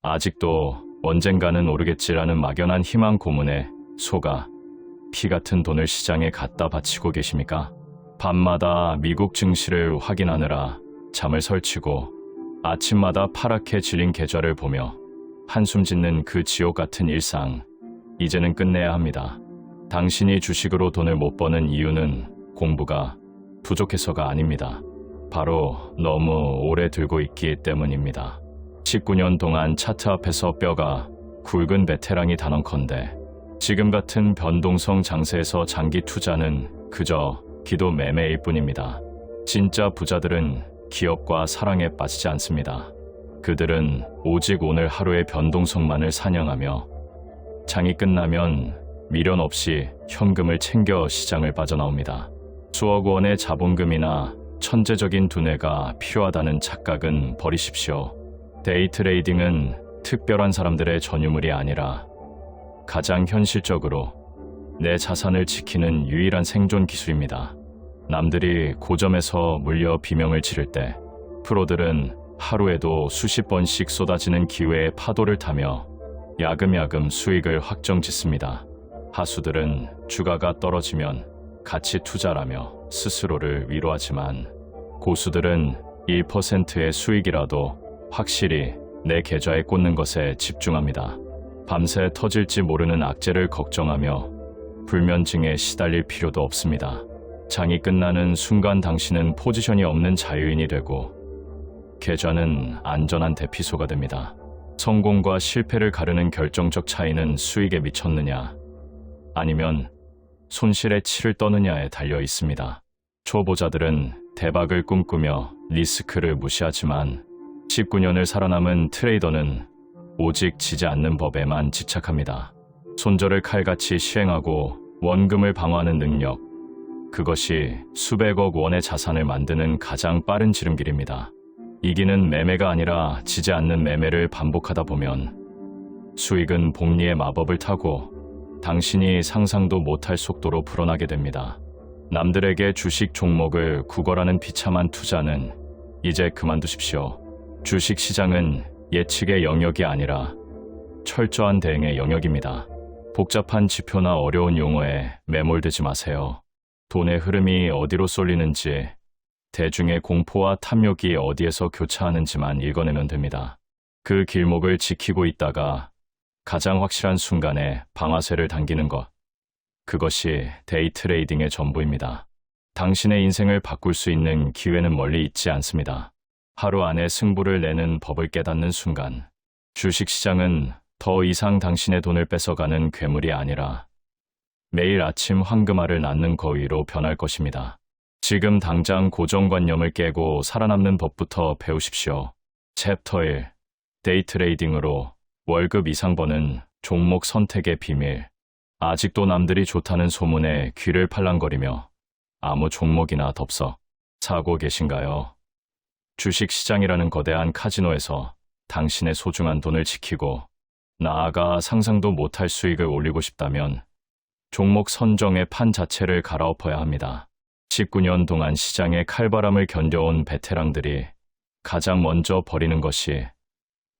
아직도 언젠가는 오르겠지라는 막연한 희망 고문에 속아 피 같은 돈을 시장에 갖다 바치고 계십니까? 밤마다 미국 증시를 확인하느라 잠을 설치고 아침마다 파랗게 질린 계좌를 보며 한숨 짓는 그 지옥 같은 일상, 이제는 끝내야 합니다. 당신이 주식으로 돈을 못 버는 이유는 공부가 부족해서가 아닙니다. 바로 너무 오래 들고 있기 때문입니다. 19년 동안 차트 앞에서 뼈가 굵은 베테랑이 단언컨대 지금 같은 변동성 장세에서 장기 투자는 그저 기도 매매일 뿐입니다. 진짜 부자들은 기업과 사랑에 빠지지 않습니다. 그들은 오직 오늘 하루의 변동성만을 사냥하며 장이 끝나면 미련 없이 현금을 챙겨 시장을 빠져나옵니다. 수억 원의 자본금이나 천재적인 두뇌가 필요하다는 착각은 버리십시오. 데이 트레이딩은 특별한 사람들의 전유물이 아니라 가장 현실적으로 내 자산을 지키는 유일한 생존 기술입니다. 남들이 고점에서 물려 비명을 지를 때 프로들은 하루에도 수십 번씩 쏟아지는 기회의 파도를 타며 야금야금 수익을 확정짓습니다. 하수들은 주가가 떨어지면 가치 투자라며 스스로를 위로하지만 고수들은 1%의 수익이라도 확실히 내 계좌에 꽂는 것에 집중합니다. 밤새 터질지 모르는 악재를 걱정하며 불면증에 시달릴 필요도 없습니다. 장이 끝나는 순간 당신은 포지션이 없는 자유인이 되고 계좌는 안전한 대피소가 됩니다. 성공과 실패를 가르는 결정적 차이는 수익에 미쳤느냐 아니면 손실의 치를 떠느냐에 달려 있습니다. 초보자들은 대박을 꿈꾸며 리스크를 무시하지만 19년을 살아남은 트레이더는 오직 지지 않는 법에만 집착합니다. 손절을 칼같이 시행하고 원금을 방어하는 능력, 그것이 수백억 원의 자산을 만드는 가장 빠른 지름길입니다. 이기는 매매가 아니라 지지 않는 매매를 반복하다 보면 수익은 복리의 마법을 타고 당신이 상상도 못할 속도로 불어나게 됩니다. 남들에게 주식 종목을 구걸하는 비참한 투자는 이제 그만두십시오. 주식 시장은 예측의 영역이 아니라 철저한 대응의 영역입니다. 복잡한 지표나 어려운 용어에 매몰되지 마세요. 돈의 흐름이 어디로 쏠리는지, 대중의 공포와 탐욕이 어디에서 교차하는지만 읽어내면 됩니다. 그 길목을 지키고 있다가 가장 확실한 순간에 방아쇠를 당기는 것, 그것이 데이 트레이딩의 전부입니다. 당신의 인생을 바꿀 수 있는 기회는 멀리 있지 않습니다. 하루 안에 승부를 내는 법을 깨닫는 순간, 주식시장은 더 이상 당신의 돈을 뺏어가는 괴물이 아니라 매일 아침 황금알을 낳는 거위로 변할 것입니다. 지금 당장 고정관념을 깨고 살아남는 법부터 배우십시오. 챕터 1. 데이 트레이딩으로 월급 이상 버는 종목 선택의 비밀. 아직도 남들이 좋다는 소문에 귀를 팔랑거리며 아무 종목이나 덥석 사고 계신가요? 주식시장이라는 거대한 카지노에서 당신의 소중한 돈을 지키고 나아가 상상도 못할 수익을 올리고 싶다면 종목 선정의 판 자체를 갈아엎어야 합니다. 19년 동안 시장의 칼바람을 견뎌온 베테랑들이 가장 먼저 버리는 것이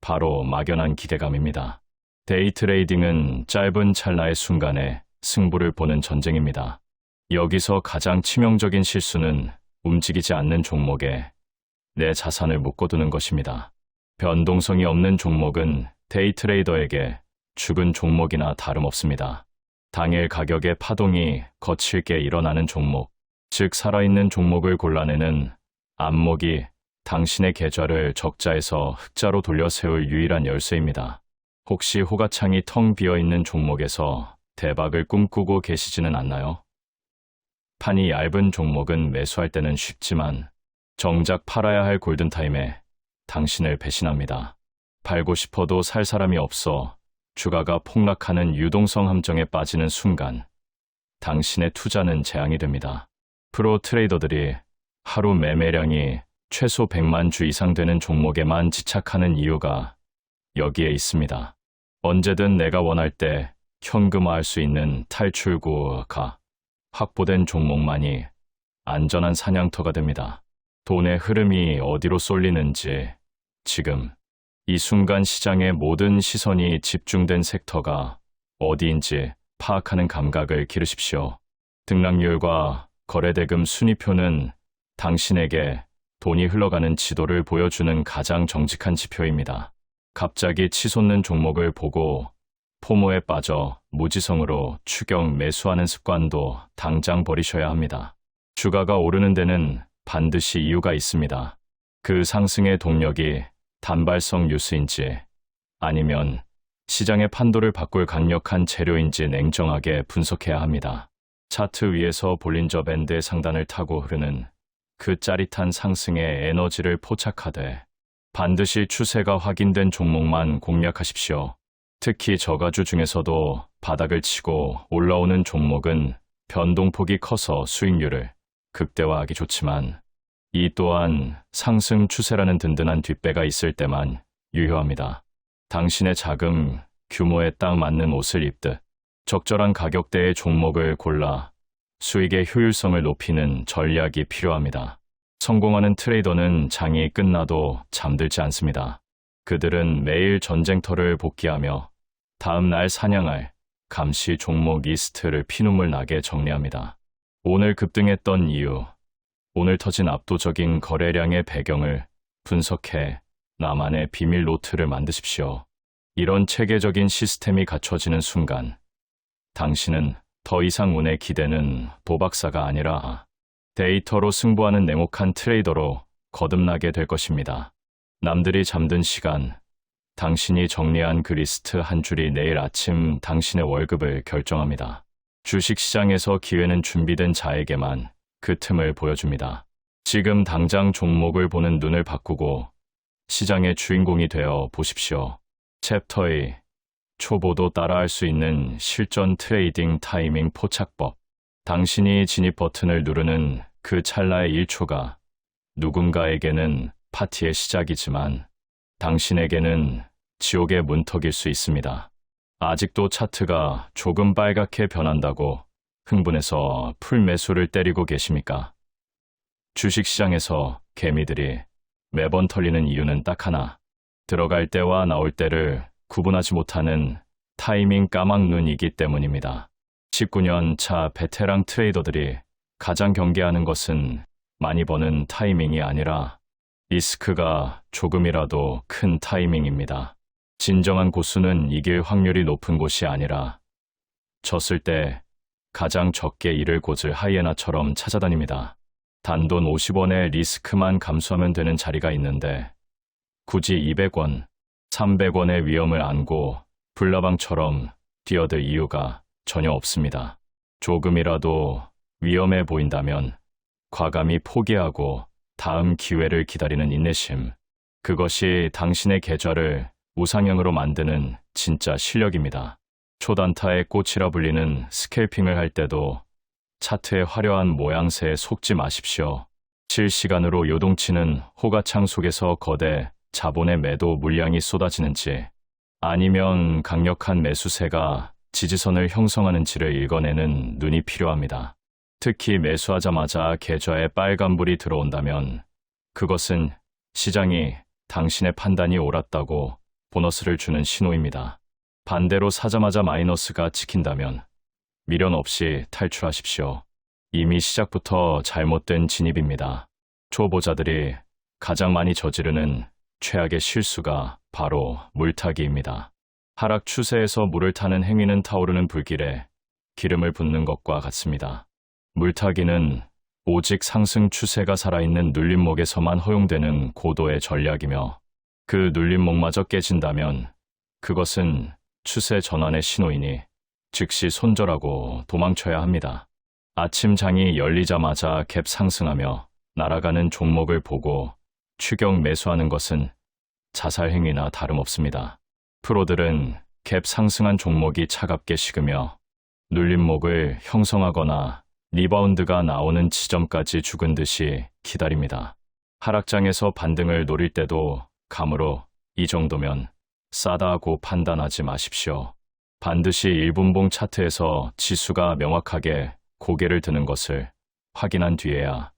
바로 막연한 기대감입니다. 데이 트레이딩은 짧은 찰나의 순간에 승부를 보는 전쟁입니다. 여기서 가장 치명적인 실수는 움직이지 않는 종목에 내 자산을 묶어두는 것입니다. 변동성이 없는 종목은 데이 트레이더에게 죽은 종목이나 다름없습니다. 당일 가격의 파동이 거칠게 일어나는 종목, 즉 살아있는 종목을 골라내는 안목이 당신의 계좌를 적자에서 흑자로 돌려 세울 유일한 열쇠입니다. 혹시 호가창이 텅 비어있는 종목에서 대박을 꿈꾸고 계시지는 않나요? 판이 얇은 종목은 매수할 때는 쉽지만 정작 팔아야 할 골든타임에 당신을 배신합니다. 팔고 싶어도 살 사람이 없어 주가가 폭락하는 유동성 함정에 빠지는 순간 당신의 투자는 재앙이 됩니다. 프로 트레이더들이 하루 매매량이 최소 100만 주 이상 되는 종목에만 집착하는 이유가 여기에 있습니다. 언제든 내가 원할 때 현금화할 수 있는 탈출구가 확보된 종목만이 안전한 사냥터가 됩니다. 돈의 흐름이 어디로 쏠리는지 지금 이 순간 시장의 모든 시선이 집중된 섹터가 어디인지 파악하는 감각을 기르십시오. 등락률과 거래대금 순위표는 당신에게 돈이 흘러가는 지도를 보여주는 가장 정직한 지표입니다. 갑자기 치솟는 종목을 보고 포모에 빠져 무지성으로 추격 매수하는 습관도 당장 버리셔야 합니다. 주가가 오르는 데는 반드시 이유가 있습니다. 그 상승의 동력이 단발성 뉴스인지 아니면 시장의 판도를 바꿀 강력한 재료인지 냉정하게 분석해야 합니다. 차트 위에서 볼린저 밴드의 상단을 타고 흐르는 그 짜릿한 상승의 에너지를 포착하되 반드시 추세가 확인된 종목만 공략하십시오. 특히 저가주 중에서도 바닥을 치고 올라오는 종목은 변동폭이 커서 수익률을 극대화하기 좋지만 이 또한 상승 추세라는 든든한 뒷배가 있을 때만 유효합니다. 당신의 자금 규모에 딱 맞는 옷을 입듯 적절한 가격대의 종목을 골라 수익의 효율성을 높이는 전략이 필요합니다. 성공하는 트레이더는 장이 끝나도 잠들지 않습니다. 그들은 매일 전쟁터를 복귀하며 다음 날 사냥할 감시 종목 리스트를 피눈물 나게 정리합니다. 오늘 급등했던 이유, 오늘 터진 압도적인 거래량의 배경을 분석해 나만의 비밀 노트를 만드십시오. 이런 체계적인 시스템이 갖춰지는 순간 당신은 더 이상 운의 기대는 도박사가 아니라 데이터로 승부하는 냉혹한 트레이더로 거듭나게 될 것입니다. 남들이 잠든 시간, 당신이 정리한 그 리스트 한 줄이 내일 아침 당신의 월급을 결정합니다. 주식시장에서 기회는 준비된 자에게만 그 틈을 보여줍니다. 지금 당장 종목을 보는 눈을 바꾸고 시장의 주인공이 되어 보십시오. 챕터 2. 초보도 따라할 수 있는 실전 트레이딩 타이밍 포착법. 당신이 진입 버튼을 누르는 그 찰나의 1초가 누군가에게는 파티의 시작이지만 당신에게는 지옥의 문턱일 수 있습니다. 아직도 차트가 조금 빨갛게 변한다고 흥분해서 풀매수를 때리고 계십니까? 주식시장에서 개미들이 매번 털리는 이유는 딱 하나. 들어갈 때와 나올 때를 구분하지 못하는 타이밍 까막눈이기 때문입니다. 19년 차 베테랑 트레이더들이 가장 경계하는 것은 많이 버는 타이밍이 아니라 리스크가 조금이라도 큰 타이밍입니다. 진정한 고수는 이길 확률이 높은 곳이 아니라 졌을 때 가장 적게 잃을 곳을 하이에나처럼 찾아다닙니다. 단돈 50원의 리스크만 감수하면 되는 자리가 있는데 굳이 200원, 300원의 위험을 안고 불나방처럼 뛰어들 이유가 전혀 없습니다. 조금이라도 위험해 보인다면 과감히 포기하고 다음 기회를 기다리는 인내심. 그것이 당신의 계좌를 우상향으로 만드는 진짜 실력입니다. 초단타의 꽃이라 불리는 스캘핑을 할 때도 차트의 화려한 모양새에 속지 마십시오. 실시간으로 요동치는 호가창 속에서 거대 자본의 매도 물량이 쏟아지는지 아니면 강력한 매수세가 지지선을 형성하는지를 읽어내는 눈이 필요합니다. 특히 매수하자마자 계좌에 빨간불이 들어온다면 그것은 시장이 당신의 판단이 옳았다고 보너스를 주는 신호입니다. 반대로 사자마자 마이너스가 찍힌다면 미련 없이 탈출하십시오. 이미 시작부터 잘못된 진입입니다. 초보자들이 가장 많이 저지르는 최악의 실수가 바로 물타기입니다. 하락 추세에서 물을 타는 행위는 타오르는 불길에 기름을 붓는 것과 같습니다. 물타기는 오직 상승 추세가 살아있는 눌림목에서만 허용되는 고도의 전략이며 그 눌림목마저 깨진다면 그것은 추세 전환의 신호이니 즉시 손절하고 도망쳐야 합니다. 아침 장이 열리자마자 갭 상승하며 날아가는 종목을 보고 추격 매수하는 것은 자살 행위나 다름없습니다. 프로들은 갭 상승한 종목이 차갑게 식으며 눌림목을 형성하거나 리바운드가 나오는 지점까지 죽은 듯이 기다립니다. 하락장에서 반등을 노릴 때도 감으로 이 정도면 싸다고 판단하지 마십시오. 반드시 1분봉 차트에서 지수가 명확하게 고개를 드는 것을 확인한 뒤에야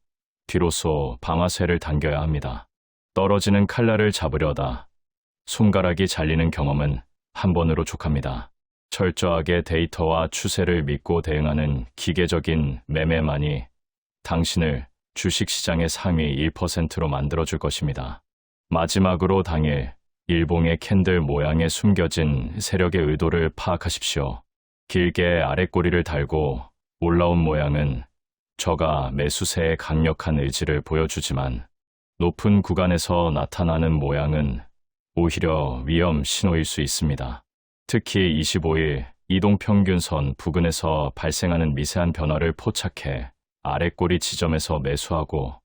뒤로서 방아쇠를 당겨야 합니다. 떨어지는 칼날을 잡으려다 손가락이 잘리는 경험은 한 번으로 족합니다. 철저하게 데이터와 추세를 믿고 대응하는 기계적인 매매만이 당신을 주식시장의 상위 1%로 만들어줄 것입니다. 마지막으로 당일 일봉의 캔들 모양에 숨겨진 세력의 의도를 파악하십시오. 길게 아랫꼬리를 달고 올라온 모양은 저가 매수세의 강력한 의지를 보여주지만 높은 구간에서 나타나는 모양은 오히려 위험 신호일 수 있습니다. 특히 25일 이동평균선 부근에서 발생하는 미세한 변화를 포착해 아랫꼬리 지점에서 매수하고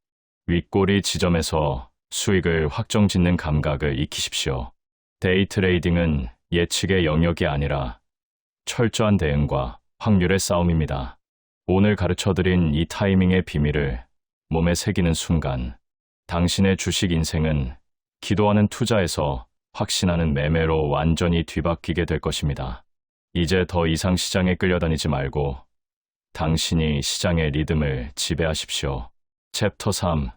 윗꼬리 지점에서 수익을 확정짓는 감각을 익히십시오. 데이 트레이딩은 예측의 영역이 아니라 철저한 대응과 확률의 싸움입니다. 오늘 가르쳐드린 이 타이밍의 비밀을 몸에 새기는 순간 당신의 주식 인생은 기도하는 투자에서 확신하는 매매로 완전히 뒤바뀌게 될 것입니다. 이제 더 이상 시장에 끌려다니지 말고 당신이 시장의 리듬을 지배하십시오. 챕터 3.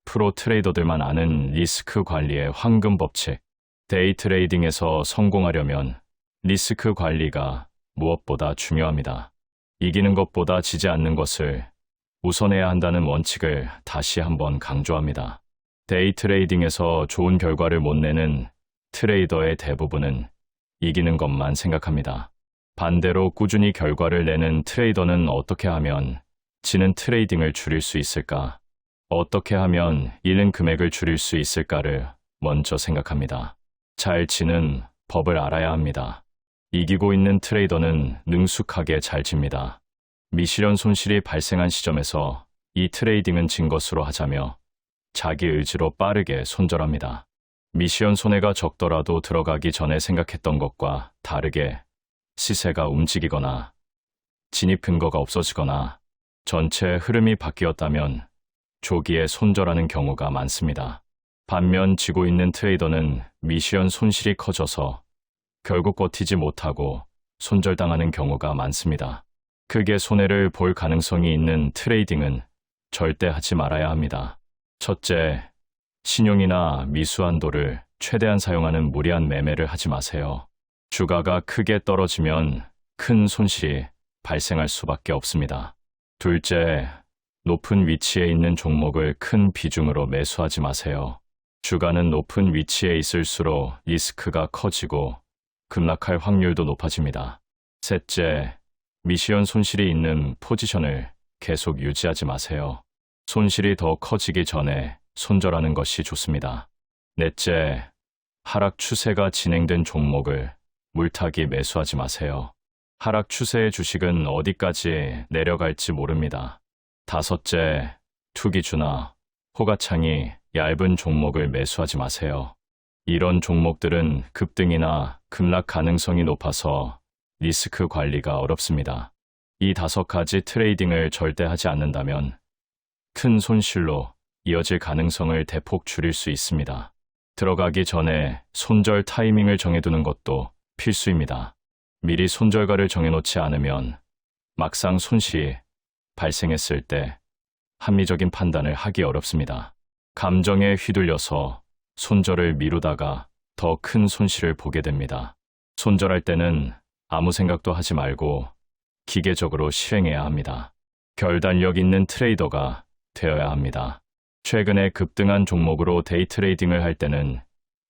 프로 트레이더들만 아는 리스크 관리의 황금 법칙. 데이 트레이딩에서 성공하려면 리스크 관리가 무엇보다 중요합니다. 이기는 것보다 지지 않는 것을 우선해야 한다는 원칙을 다시 한번 강조합니다. 데이 트레이딩에서 좋은 결과를 못 내는 트레이더의 대부분은 이기는 것만 생각합니다. 반대로 꾸준히 결과를 내는 트레이더는 어떻게 하면 지는 트레이딩을 줄일 수 있을까? 어떻게 하면 잃는 금액을 줄일 수 있을까를 먼저 생각합니다. 잘 지는 법을 알아야 합니다. 이기고 있는 트레이더는 능숙하게 잘 집니다. 미실현 손실이 발생한 시점에서 이 트레이딩은 진 것으로 하자며 자기 의지로 빠르게 손절합니다. 미시현 손해가 적더라도 들어가기 전에 생각했던 것과 다르게 시세가 움직이거나 진입 근거가 없어지거나 전체 흐름이 바뀌었다면 조기에 손절하는 경우가 많습니다. 반면 지고 있는 트레이더는 미시현 손실이 커져서 결국 버티지 못하고 손절당하는 경우가 많습니다. 크게 손해를 볼 가능성이 있는 트레이딩은 절대 하지 말아야 합니다. 첫째, 신용이나 미수한도를 최대한 사용하는 무리한 매매를 하지 마세요. 주가가 크게 떨어지면 큰 손실이 발생할 수밖에 없습니다. 둘째, 높은 위치에 있는 종목을 큰 비중으로 매수하지 마세요. 주가는 높은 위치에 있을수록 리스크가 커지고 급락할 확률도 높아집니다. 셋째, 미시현 손실이 있는 포지션을 계속 유지하지 마세요. 손실이 더 커지기 전에 손절하는 것이 좋습니다. 넷째, 하락 추세가 진행된 종목을 물타기 매수하지 마세요. 하락 추세의 주식은 어디까지 내려갈지 모릅니다. 다섯째, 투기주나 호가창이 얇은 종목을 매수하지 마세요. 이런 종목들은 급등이나 급락 가능성이 높아서 리스크 관리가 어렵습니다. 이 5가지 트레이딩을 절대 하지 않는다면 큰 손실로 이어질 가능성을 대폭 줄일 수 있습니다. 들어가기 전에 손절 타이밍을 정해두는 것도 필수입니다. 미리 손절가를 정해놓지 않으면 막상 손실이 발생했을 때 합리적인 판단을 하기 어렵습니다. 감정에 휘둘려서 손절을 미루다가 더 큰 손실을 보게 됩니다. 손절할 때는 아무 생각도 하지 말고 기계적으로 실행해야 합니다. 결단력 있는 트레이더가 되어야 합니다. 최근에 급등한 종목으로 데이 트레이딩을 할 때는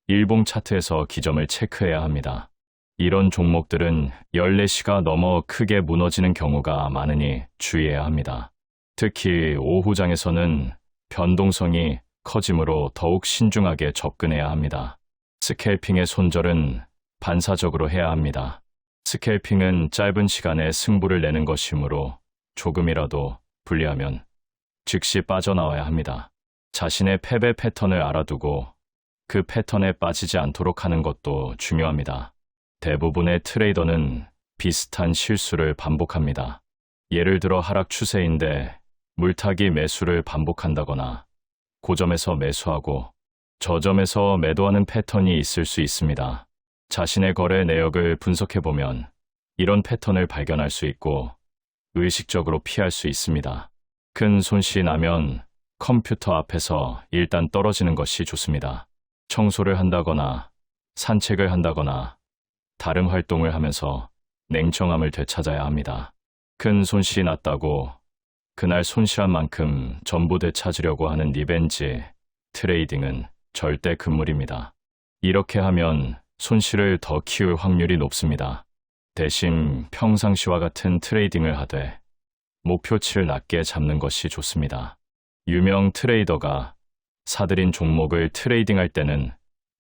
일봉 차트에서 기점을 체크해야 합니다. 이런 종목들은 14시가 넘어 크게 무너지는 경우가 많으니 주의해야 합니다. 특히 오후장에서는 변동성이 커지므로 더욱 신중하게 접근해야 합니다. 스캘핑의 손절은 반사적으로 해야 합니다. 스캘핑은 짧은 시간에 승부를 내는 것이므로 조금이라도 불리하면 즉시 빠져나와야 합니다. 자신의 패배 패턴을 알아두고 그 패턴에 빠지지 않도록 하는 것도 중요합니다. 대부분의 트레이더는 비슷한 실수를 반복합니다. 예를 들어 하락 추세인데 물타기 매수를 반복한다거나 고점에서 매수하고 저점에서 매도하는 패턴이 있을 수 있습니다. 자신의 거래 내역을 분석해보면 이런 패턴을 발견할 수 있고 의식적으로 피할 수 있습니다. 큰 손실이 나면 컴퓨터 앞에서 일단 떨어지는 것이 좋습니다. 청소를 한다거나 산책을 한다거나 다른 활동을 하면서 냉정함을 되찾아야 합니다. 큰 손실이 났다고 그날 손실한 만큼 전부 되찾으려고 하는 리벤지 트레이딩은 절대 금물입니다. 이렇게 하면 손실을 더 키울 확률이 높습니다. 대신 평상시와 같은 트레이딩을 하되 목표치를 낮게 잡는 것이 좋습니다. 유명 트레이더가 사들인 종목을 트레이딩할 때는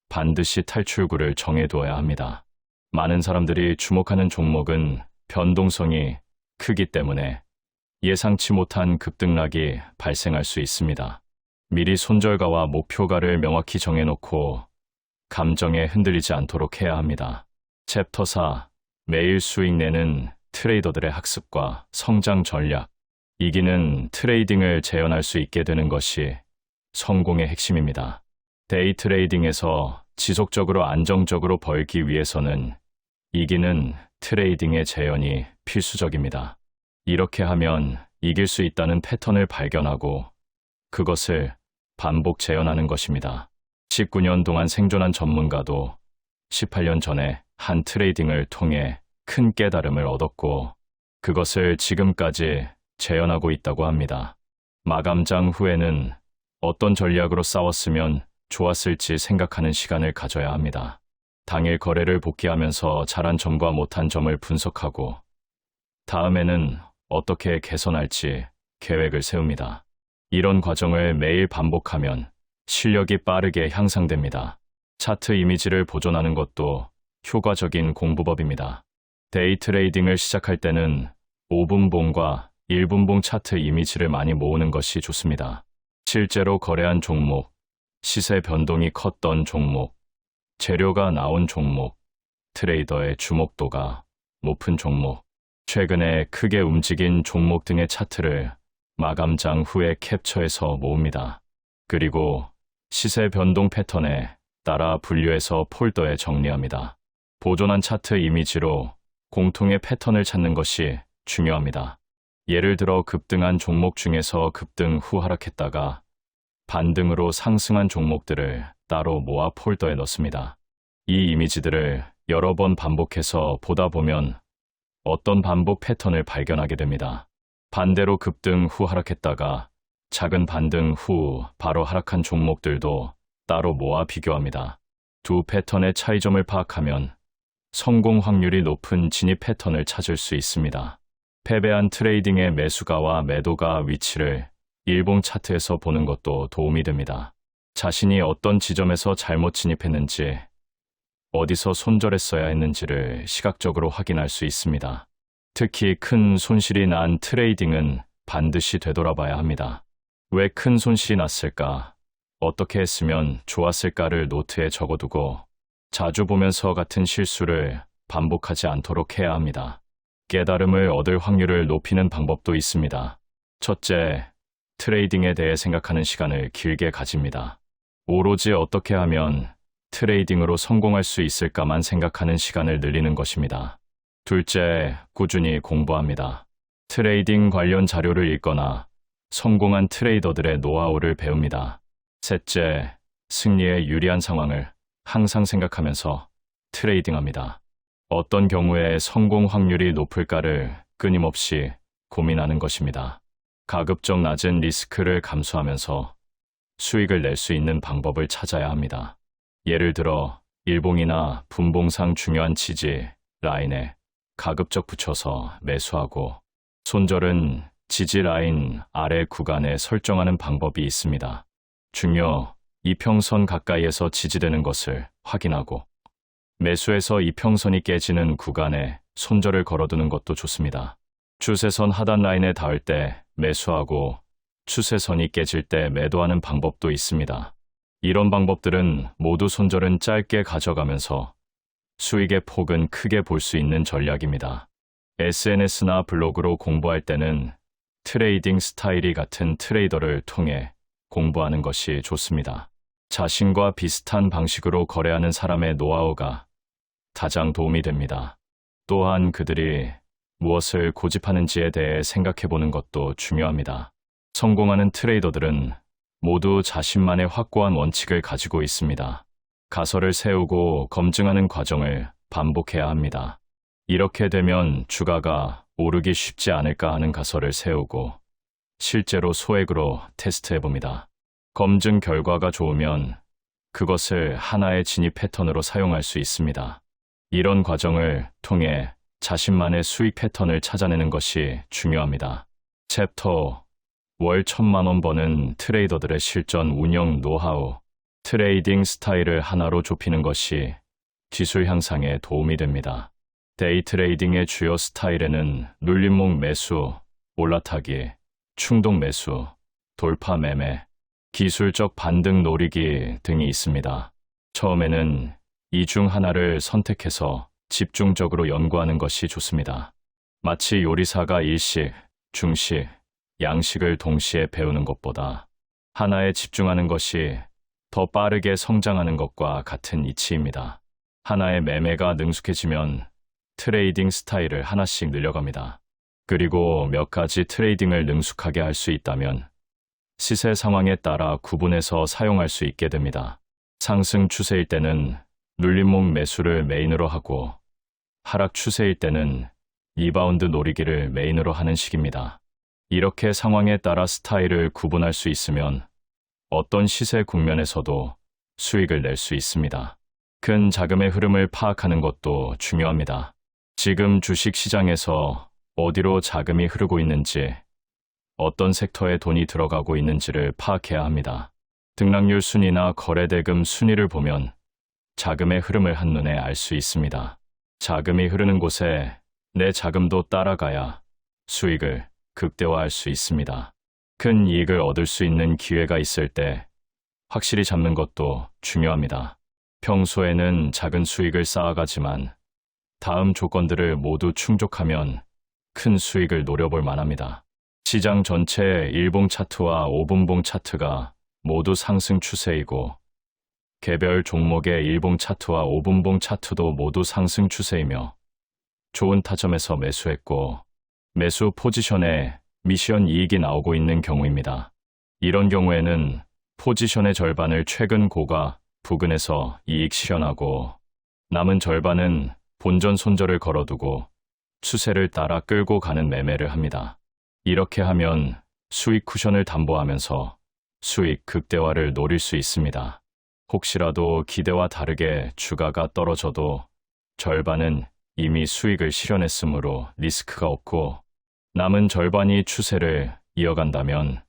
반드시 탈출구를 정해두어야 합니다. 많은 사람들이 주목하는 종목은 변동성이 크기 때문에 예상치 못한 급등락이 발생할 수 있습니다. 미리 손절가와 목표가를 명확히 정해놓고 감정에 흔들리지 않도록 해야 합니다. 챕터 4. 매일 수익 내는 트레이더들의 학습과 성장 전략. 이기는 트레이딩을 재현할 수 있게 되는 것이 성공의 핵심입니다. 데이 트레이딩에서 지속적으로 안정적으로 벌기 위해서는 이기는 트레이딩의 재현이 필수적입니다. 이렇게 하면 이길 수 있다는 패턴을 발견하고 그것을 반복 재현하는 것입니다. 19년 동안 생존한 전문가도 18년 전에 한 트레이딩을 통해 큰 깨달음을 얻었고 그것을 지금까지 재현하고 있다고 합니다. 마감장 후에는 어떤 전략으로 싸웠으면 좋았을지 생각하는 시간을 가져야 합니다. 당일 거래를 복귀하면서 잘한 점과 못한 점을 분석하고 다음에는 어떻게 개선할지 계획을 세웁니다. 이런 과정을 매일 반복하면 실력이 빠르게 향상됩니다. 차트 이미지를 보존하는 것도 효과적인 공부법입니다. 데이 트레이딩을 시작할 때는 5분봉과 1분봉 차트 이미지를 많이 모으는 것이 좋습니다. 실제로 거래한 종목, 시세 변동이 컸던 종목, 재료가 나온 종목, 트레이더의 주목도가 높은 종목, 최근에 크게 움직인 종목 등의 차트를 마감장 후에 캡처해서 모읍니다. 그리고 시세 변동 패턴에 따라 분류해서 폴더에 정리합니다. 보존한 차트 이미지로 공통의 패턴을 찾는 것이 중요합니다. 예를 들어 급등한 종목 중에서 급등 후 하락했다가 반등으로 상승한 종목들을 따로 모아 폴더에 넣습니다. 이 이미지들을 여러 번 반복해서 보다 보면 어떤 반복 패턴을 발견하게 됩니다. 반대로 급등 후 하락했다가 작은 반등 후 바로 하락한 종목들도 따로 모아 비교합니다. 두 패턴의 차이점을 파악하면 성공 확률이 높은 진입 패턴을 찾을 수 있습니다. 패배한 트레이딩의 매수가와 매도가 위치를 일봉 차트에서 보는 것도 도움이 됩니다. 자신이 어떤 지점에서 잘못 진입했는지, 어디서 손절했어야 했는지를 시각적으로 확인할 수 있습니다. 특히 큰 손실이 난 트레이딩은 반드시 되돌아봐야 합니다. 왜 큰 손실이 났을까? 어떻게 했으면 좋았을까를 노트에 적어두고 자주 보면서 같은 실수를 반복하지 않도록 해야 합니다. 깨달음을 얻을 확률을 높이는 방법도 있습니다. 첫째, 트레이딩에 대해 생각하는 시간을 길게 가집니다. 오로지 어떻게 하면 트레이딩으로 성공할 수 있을까만 생각하는 시간을 늘리는 것입니다. 둘째, 꾸준히 공부합니다. 트레이딩 관련 자료를 읽거나 성공한 트레이더들의 노하우를 배웁니다. 셋째, 승리에 유리한 상황을 항상 생각하면서 트레이딩합니다. 어떤 경우에 성공 확률이 높을까를 끊임없이 고민하는 것입니다. 가급적 낮은 리스크를 감수하면서 수익을 낼 수 있는 방법을 찾아야 합니다. 예를 들어 일봉이나 분봉상 중요한 지지 라인에 가급적 붙여서 매수하고 손절은 지지 라인 아래 구간에 설정하는 방법이 있습니다. 중요 이평선 가까이에서 지지되는 것을 확인하고 매수해서 이평선이 깨지는 구간에 손절을 걸어두는 것도 좋습니다. 추세선 하단 라인에 닿을 때 매수하고 추세선이 깨질 때 매도하는 방법도 있습니다. 이런 방법들은 모두 손절은 짧게 가져가면서 수익의 폭은 크게 볼 수 있는 전략입니다. SNS나 블로그로 공부할 때는 트레이딩 스타일이 같은 트레이더를 통해 공부하는 것이 좋습니다. 자신과 비슷한 방식으로 거래하는 사람의 노하우가 가장 도움이 됩니다. 또한 그들이 무엇을 고집하는지에 대해 생각해보는 것도 중요합니다. 성공하는 트레이더들은 모두 자신만의 확고한 원칙을 가지고 있습니다. 가설을 세우고 검증하는 과정을 반복해야 합니다. 이렇게 되면 주가가 오르기 쉽지 않을까 하는 가설을 세우고 실제로 소액으로 테스트해 봅니다. 검증 결과가 좋으면 그것을 하나의 진입 패턴으로 사용할 수 있습니다. 이런 과정을 통해 자신만의 수익 패턴을 찾아내는 것이 중요합니다. 챕터 월 1,000만 원 버는 트레이더들의 실전 운영 노하우. 트레이딩 스타일을 하나로 좁히는 것이 지수 향상에 도움이 됩니다. 데이 트레이딩의 주요 스타일에는 눌림목 매수, 올라타기, 충동 매수, 돌파 매매, 기술적 반등 노리기 등이 있습니다. 처음에는 이 중 하나를 선택해서 집중적으로 연구하는 것이 좋습니다. 마치 요리사가 일식, 중식, 양식을 동시에 배우는 것보다 하나에 집중하는 것이 더 빠르게 성장하는 것과 같은 이치입니다. 하나의 매매가 능숙해지면 트레이딩 스타일을 하나씩 늘려갑니다. 그리고 몇 가지 트레이딩을 능숙하게 할 수 있다면 시세 상황에 따라 구분해서 사용할 수 있게 됩니다. 상승 추세일 때는 눌림목 매수를 메인으로 하고 하락 추세일 때는 리바운드 노리기를 메인으로 하는 식입니다. 이렇게 상황에 따라 스타일을 구분할 수 있으면 어떤 시세 국면에서도 수익을 낼 수 있습니다. 큰 자금의 흐름을 파악하는 것도 중요합니다. 지금 주식 시장에서 어디로 자금이 흐르고 있는지, 어떤 섹터에 돈이 들어가고 있는지를 파악해야 합니다. 등락률 순위나 거래대금 순위를 보면 자금의 흐름을 한눈에 알 수 있습니다. 자금이 흐르는 곳에 내 자금도 따라가야 수익을 극대화할 수 있습니다. 큰 이익을 얻을 수 있는 기회가 있을 때 확실히 잡는 것도 중요합니다. 평소에는 작은 수익을 쌓아가지만 다음 조건들을 모두 충족하면 큰 수익을 노려볼 만합니다. 시장 전체의 일봉 차트와 5분봉 차트가 모두 상승 추세이고 개별 종목의 일봉 차트와 5분봉 차트도 모두 상승 추세이며 좋은 타점에서 매수했고 매수 포지션에 미션 이익이 나오고 있는 경우입니다. 이런 경우에는 포지션의 절반을 최근 고가 부근에서 이익 실현하고 남은 절반은 본전 손절을 걸어두고 추세를 따라 끌고 가는 매매를 합니다. 이렇게 하면 수익 쿠션을 담보하면서 수익 극대화를 노릴 수 있습니다. 혹시라도 기대와 다르게 주가가 떨어져도 절반은 이미 수익을 실현했으므로 리스크가 없고 남은 절반이 추세를 이어간다면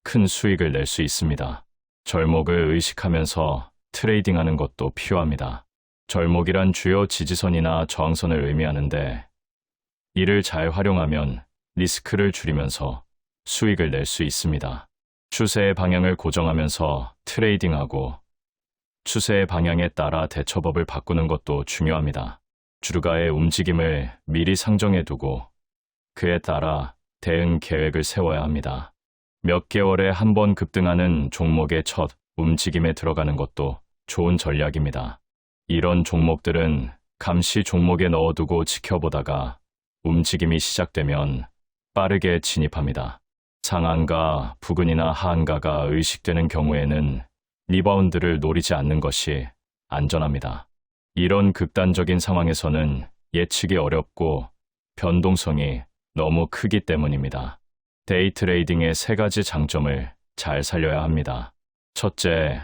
큰 수익을 낼 수 있습니다. 절목을 의식하면서 트레이딩하는 것도 필요합니다. 절목이란 주요 지지선이나 저항선을 의미하는데 이를 잘 활용하면 리스크를 줄이면서 수익을 낼 수 있습니다. 추세의 방향을 고정하면서 트레이딩하고 추세의 방향에 따라 대처법을 바꾸는 것도 중요합니다. 주가의 움직임을 미리 상정해 두고 그에 따라 대응 계획을 세워야 합니다. 몇 개월에 한 번 급등하는 종목의 첫 움직임에 들어가는 것도 좋은 전략입니다. 이런 종목들은 감시 종목에 넣어두고 지켜보다가 움직임이 시작되면 빠르게 진입합니다. 상한가, 부근이나 하한가가 의식되는 경우에는 리바운드를 노리지 않는 것이 안전합니다. 이런 극단적인 상황에서는 예측이 어렵고 변동성이 너무 크기 때문입니다. 데이 트레이딩의 세 가지 장점을 잘 살려야 합니다. 첫째,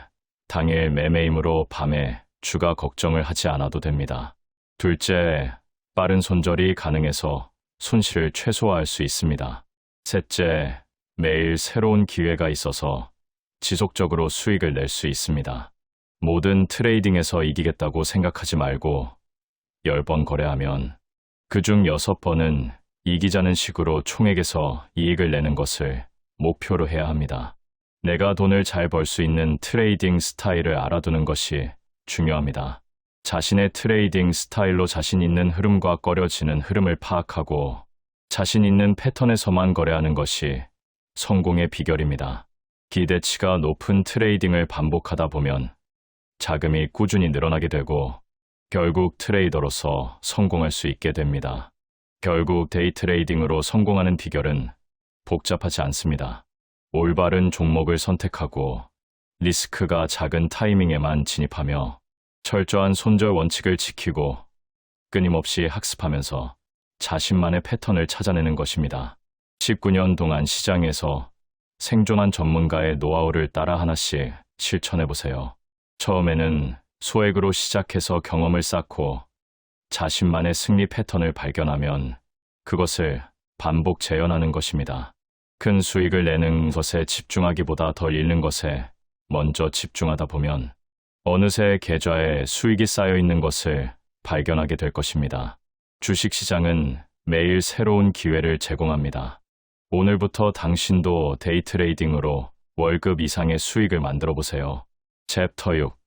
당일 매매이므로 밤에 주가 걱정을 하지 않아도 됩니다. 둘째, 빠른 손절이 가능해서 손실을 최소화할 수 있습니다. 셋째, 매일 새로운 기회가 있어서 지속적으로 수익을 낼 수 있습니다. 모든 트레이딩에서 이기겠다고 생각하지 말고 10번 거래하면 그중 6번은 이기자는 식으로 총액에서 이익을 내는 것을 목표로 해야 합니다. 내가 돈을 잘 벌 수 있는 트레이딩 스타일을 알아두는 것이 중요합니다. 자신의 트레이딩 스타일로 자신 있는 흐름과 꺼려지는 흐름을 파악하고 자신 있는 패턴에서만 거래하는 것이 성공의 비결입니다. 기대치가 높은 트레이딩을 반복하다 보면 자금이 꾸준히 늘어나게 되고 결국 트레이더로서 성공할 수 있게 됩니다. 결국 데이 트레이딩으로 성공하는 비결은 복잡하지 않습니다. 올바른 종목을 선택하고 리스크가 작은 타이밍에만 진입하며 철저한 손절 원칙을 지키고 끊임없이 학습하면서 자신만의 패턴을 찾아내는 것입니다. 19년 동안 시장에서 생존한 전문가의 노하우를 따라 하나씩 실천해보세요. 처음에는 소액으로 시작해서 경험을 쌓고 자신만의 승리 패턴을 발견하면 그것을 반복 재현하는 것입니다. 큰 수익을 내는 것에 집중하기보다 덜 잃는 것에 먼저 집중하다 보면 어느새 계좌에 수익이 쌓여 있는 것을 발견하게 될 것입니다. 주식시장은 매일 새로운 기회를 제공합니다. 오늘부터 당신도 데이트레이딩으로 월급 이상의 수익을 만들어 보세요. 챕터 6.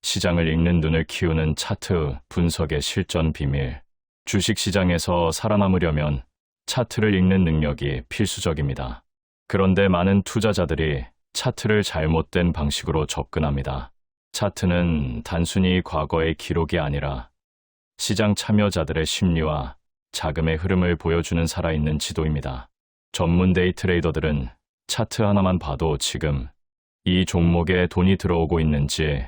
시장을 읽는 눈을 키우는 차트 분석의 실전 비밀. 주식시장에서 살아남으려면 차트를 읽는 능력이 필수적입니다. 그런데 많은 투자자들이 차트를 잘못된 방식으로 접근합니다. 차트는 단순히 과거의 기록이 아니라 시장 참여자들의 심리와 자금의 흐름을 보여주는 살아있는 지도입니다. 전문 데이 트레이더들은 차트 하나만 봐도 지금 이 종목에 돈이 들어오고 있는지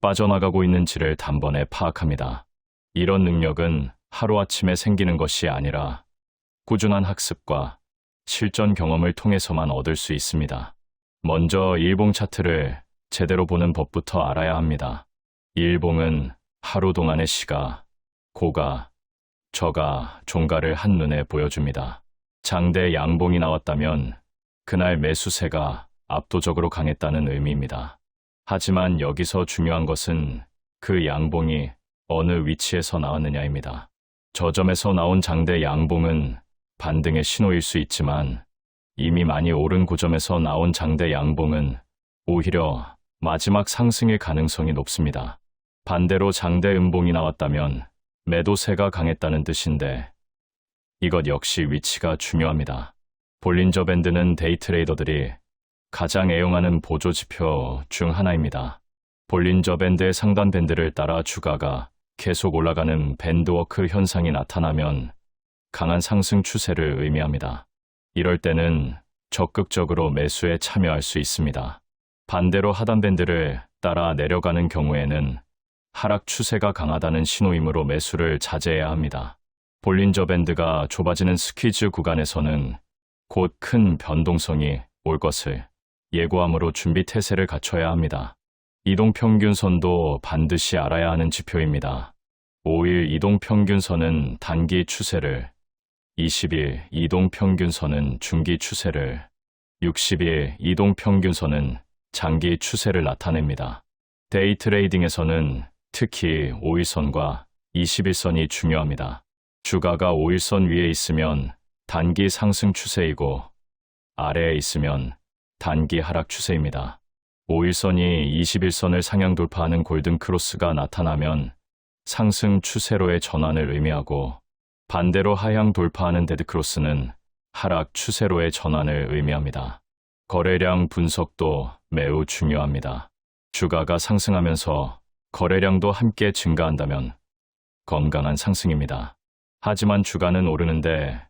빠져나가고 있는지를 단번에 파악합니다. 이런 능력은 하루아침에 생기는 것이 아니라 꾸준한 학습과 실전 경험을 통해서만 얻을 수 있습니다. 먼저 일봉 차트를 제대로 보는 법부터 알아야 합니다. 일봉은 하루 동안의 시가, 고가, 저가, 종가를 한눈에 보여줍니다. 장대 양봉이 나왔다면 그날 매수세가 압도적으로 강했다는 의미입니다. 하지만 여기서 중요한 것은 그 양봉이 어느 위치에서 나왔느냐입니다. 저점에서 나온 장대 양봉은 반등의 신호일 수 있지만 이미 많이 오른 고점에서 나온 장대 양봉은 오히려 마지막 상승일 가능성이 높습니다. 반대로 장대 음봉이 나왔다면 매도세가 강했다는 뜻인데 이것 역시 위치가 중요합니다. 볼린저 밴드는 데이 트레이더들이 가장 애용하는 보조 지표 중 하나입니다. 볼린저 밴드의 상단 밴드를 따라 주가가 계속 올라가는 밴드워크 현상이 나타나면 강한 상승 추세를 의미합니다. 이럴 때는 적극적으로 매수에 참여할 수 있습니다. 반대로 하단 밴드를 따라 내려가는 경우에는 하락 추세가 강하다는 신호이므로 매수를 자제해야 합니다. 볼린저 밴드가 좁아지는 스퀴즈 구간에서는 곧 큰 변동성이 올 것을 예고함으로 준비 태세를 갖춰야 합니다. 이동평균선도 반드시 알아야 하는 지표입니다. 5일 이동평균선은 단기 추세를, 20일 이동평균선은 중기 추세를, 60일 이동평균선은 장기 추세를 나타냅니다. 데이 트레이딩에서는 특히 5일선과 21선이 중요합니다. 주가가 5일선 위에 있으면 단기 상승 추세이고 아래에 있으면 단기 하락 추세입니다. 5일선이 21선을 상향 돌파하는 골든 크로스가 나타나면 상승 추세로의 전환을 의미하고 반대로 하향 돌파하는 데드 크로스는 하락 추세로의 전환을 의미합니다. 거래량 분석도 매우 중요합니다. 주가가 상승하면서 거래량도 함께 증가한다면 건강한 상승입니다. 하지만 주가는 오르는데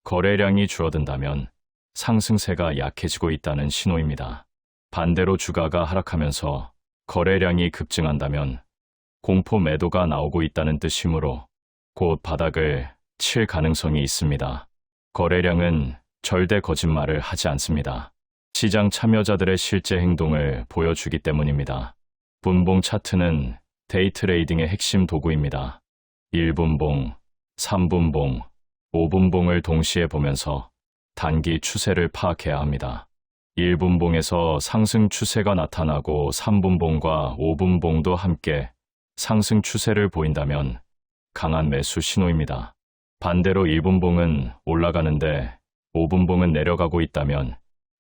거래량이 줄어든다면 상승세가 약해지고 있다는 신호입니다. 반대로 주가가 하락하면서 거래량이 급증한다면 공포 매도가 나오고 있다는 뜻이므로 곧 바닥을 칠 가능성이 있습니다. 거래량은 절대 거짓말을 하지 않습니다. 시장 참여자들의 실제 행동을 보여주기 때문입니다. 분봉 차트는 데이 트레이딩의 핵심 도구입니다. 1분봉, 3분봉, 5분봉을 동시에 보면서 단기 추세를 파악해야 합니다. 1분봉에서 상승 추세가 나타나고 3분봉과 5분봉도 함께 상승 추세를 보인다면 강한 매수 신호입니다. 반대로 1분봉은 올라가는데 5분봉은 내려가고 있다면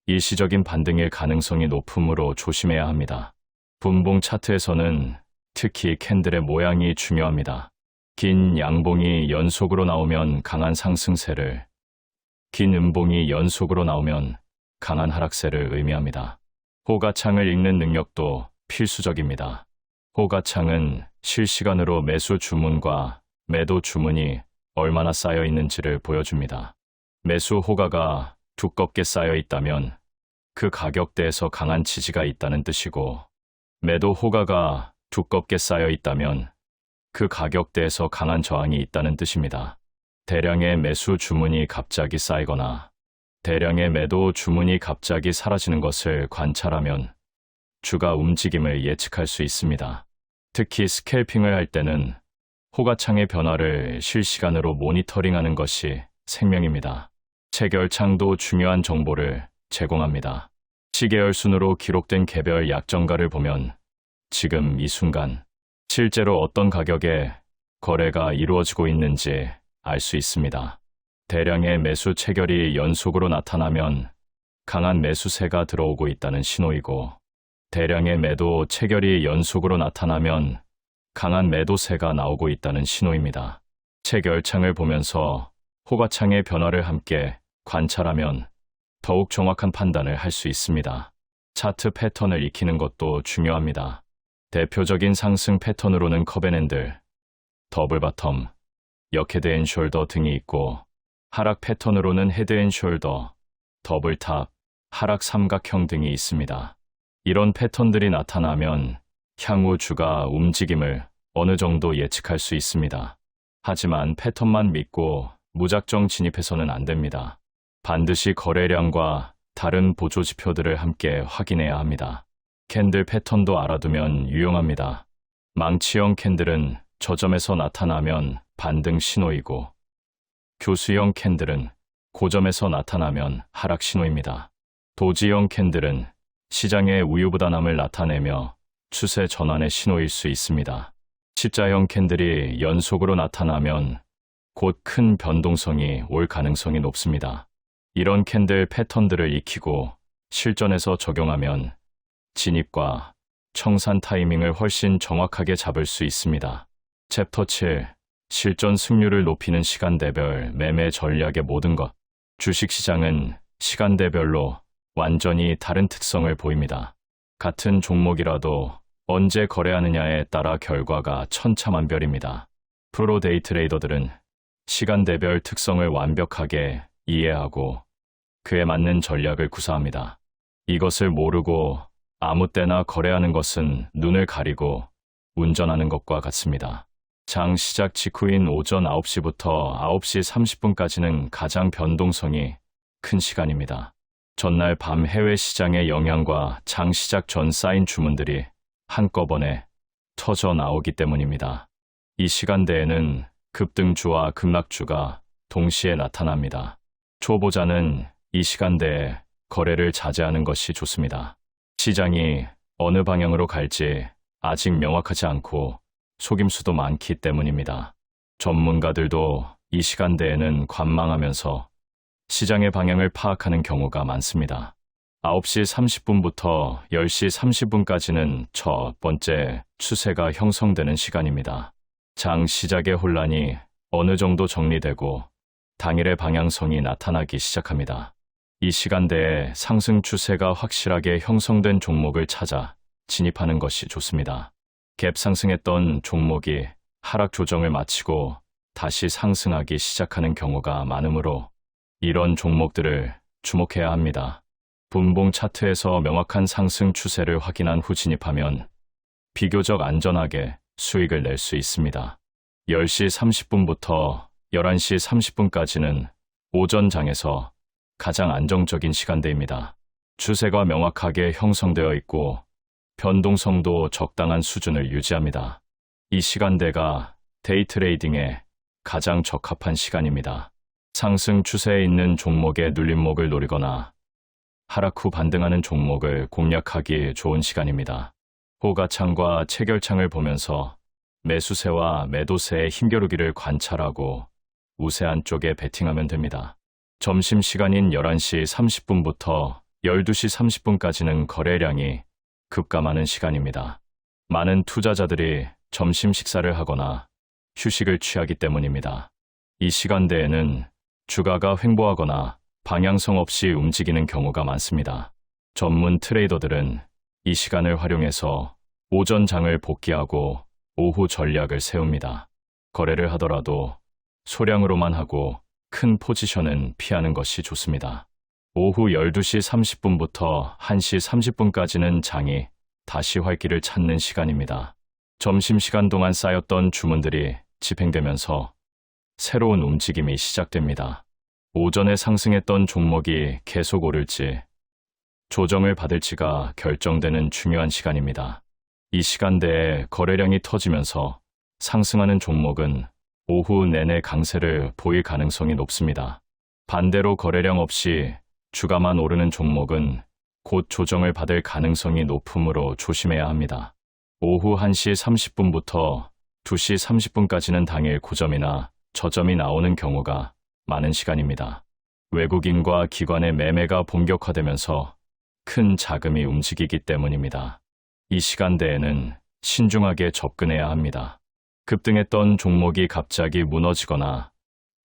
일시적인 반등일 가능성이 높으므로 조심해야 합니다. 분봉 차트에서는 특히 캔들의 모양이 중요합니다. 긴 양봉이 연속으로 나오면 강한 상승세를, 긴 음봉이 연속으로 나오면 강한 하락세를 의미합니다. 호가창을 읽는 능력도 필수적입니다. 호가창은 실시간으로 매수 주문과 매도 주문이 얼마나 쌓여 있는지를 보여줍니다. 매수 호가가 두껍게 쌓여 있다면 그 가격대에서 강한 지지가 있다는 뜻이고 매도 호가가 두껍게 쌓여 있다면 그 가격대에서 강한 저항이 있다는 뜻입니다. 대량의 매수 주문이 갑자기 쌓이거나 대량의 매도 주문이 갑자기 사라지는 것을 관찰하면 주가 움직임을 예측할 수 있습니다. 특히 스캘핑을 할 때는 호가창의 변화를 실시간으로 모니터링하는 것이 생명입니다. 체결창도 중요한 정보를 제공합니다. 시계열 순으로 기록된 개별 약정가를 보면 지금 이 순간 실제로 어떤 가격에 거래가 이루어지고 있는지 알 수 있습니다. 대량의 매수 체결이 연속으로 나타나면 강한 매수세가 들어오고 있다는 신호이고, 대량의 매도 체결이 연속으로 나타나면 강한 매도세가 나오고 있다는 신호입니다. 체결창을 보면서 호가창의 변화를 함께 관찰하면 더욱 정확한 판단을 할 수 있습니다. 차트 패턴을 익히는 것도 중요합니다. 대표적인 상승 패턴으로는 커벤핸들, 더블 바텀, 역헤드 앤 숄더 등이 있고, 하락 패턴으로는 헤드 앤 숄더, 더블 탑, 하락 삼각형 등이 있습니다. 이런 패턴들이 나타나면 향후 주가 움직임을 어느 정도 예측할 수 있습니다. 하지만 패턴만 믿고 무작정 진입해서는 안 됩니다. 반드시 거래량과 다른 보조 지표들을 함께 확인해야 합니다. 캔들 패턴도 알아두면 유용합니다. 망치형 캔들은 저점에서 나타나면 반등 신호이고, 교수형 캔들은 고점에서 나타나면 하락 신호입니다. 도지형 캔들은 시장의 우유부단함을 나타내며 추세 전환의 신호일 수 있습니다. 십자형 캔들이 연속으로 나타나면 곧 큰 변동성이 올 가능성이 높습니다. 이런 캔들 패턴들을 익히고 실전에서 적용하면 진입과 청산 타이밍을 훨씬 정확하게 잡을 수 있습니다. 챕터 7. 실전 승률을 높이는 시간대별 매매 전략의 모든 것. 주식시장은 시간대별로 완전히 다른 특성을 보입니다. 같은 종목이라도 언제 거래하느냐에 따라 결과가 천차만별입니다. 프로 데이 트레이더들은 시간대별 특성을 완벽하게 이해하고 그에 맞는 전략을 구사합니다. 이것을 모르고 아무 때나 거래하는 것은 눈을 가리고 운전하는 것과 같습니다. 장 시작 직후인 오전 9시부터 9시 30분까지는 가장 변동성이 큰 시간입니다. 전날 밤 해외 시장의 영향과 장 시작 전 쌓인 주문들이 한꺼번에 터져 나오기 때문입니다. 이 시간대에는 급등주와 급락주가 동시에 나타납니다. 초보자는 이 시간대에 거래를 자제하는 것이 좋습니다. 시장이 어느 방향으로 갈지 아직 명확하지 않고 속임수도 많기 때문입니다. 전문가들도 이 시간대에는 관망하면서 시장의 방향을 파악하는 경우가 많습니다. 9시 30분부터 10시 30분까지는 첫 번째 추세가 형성되는 시간입니다. 장 시작의 혼란이 어느 정도 정리되고 당일의 방향성이 나타나기 시작합니다. 이 시간대에 상승 추세가 확실하게 형성된 종목을 찾아 진입하는 것이 좋습니다. 갭 상승했던 종목이 하락 조정을 마치고 다시 상승하기 시작하는 경우가 많으므로 이런 종목들을 주목해야 합니다. 분봉 차트에서 명확한 상승 추세를 확인한 후 진입하면 비교적 안전하게 수익을 낼 수 있습니다. 10시 30분부터 11시 30분까지는 오전장에서 가장 안정적인 시간대입니다. 추세가 명확하게 형성되어 있고 변동성도 적당한 수준을 유지합니다. 이 시간대가 데이 트레이딩에 가장 적합한 시간입니다. 상승 추세에 있는 종목의 눌림목을 노리거나 하락 후 반등하는 종목을 공략하기 좋은 시간입니다. 호가창과 체결창을 보면서 매수세와 매도세의 힘겨루기를 관찰하고 우세한 쪽에 베팅하면 됩니다. 점심시간인 11시 30분부터 12시 30분까지는 거래량이 급감하는 시간입니다. 많은 투자자들이 점심 식사를 하거나 휴식을 취하기 때문입니다. 이 시간대에는 주가가 횡보하거나 방향성 없이 움직이는 경우가 많습니다. 전문 트레이더들은 이 시간을 활용해서 오전 장을 복귀하고 오후 전략을 세웁니다. 거래를 하더라도 소량으로만 하고 큰 포지션은 피하는 것이 좋습니다. 오후 12시 30분부터 1시 30분까지는 장이 다시 활기를 찾는 시간입니다. 점심시간 동안 쌓였던 주문들이 집행되면서 새로운 움직임이 시작됩니다. 오전에 상승했던 종목이 계속 오를지 조정을 받을지가 결정되는 중요한 시간입니다. 이 시간대에 거래량이 터지면서 상승하는 종목은 오후 내내 강세를 보일 가능성이 높습니다. 반대로 거래량 없이 주가만 오르는 종목은 곧 조정을 받을 가능성이 높으므로 조심해야 합니다. 오후 1시 30분부터 2시 30분까지는 당일 고점이나 저점이 나오는 경우가 많은 시간입니다. 외국인과 기관의 매매가 본격화되면서 큰 자금이 움직이기 때문입니다. 이 시간대에는 신중하게 접근해야 합니다. 급등했던 종목이 갑자기 무너지거나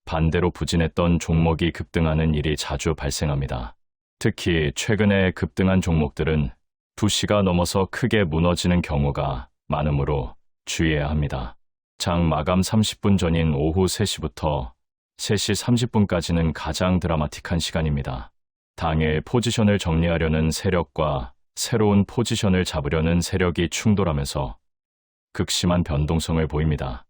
반대로 부진했던 종목이 급등하는 일이 자주 발생합니다. 특히 최근에 급등한 종목들은 2시가 넘어서 크게 무너지는 경우가 많으므로 주의해야 합니다. 장 마감 30분 전인 오후 3시부터 3시 30분까지는 가장 드라마틱한 시간입니다. 당일 포지션을 정리하려는 세력과 새로운 포지션을 잡으려는 세력이 충돌하면서 극심한 변동성을 보입니다.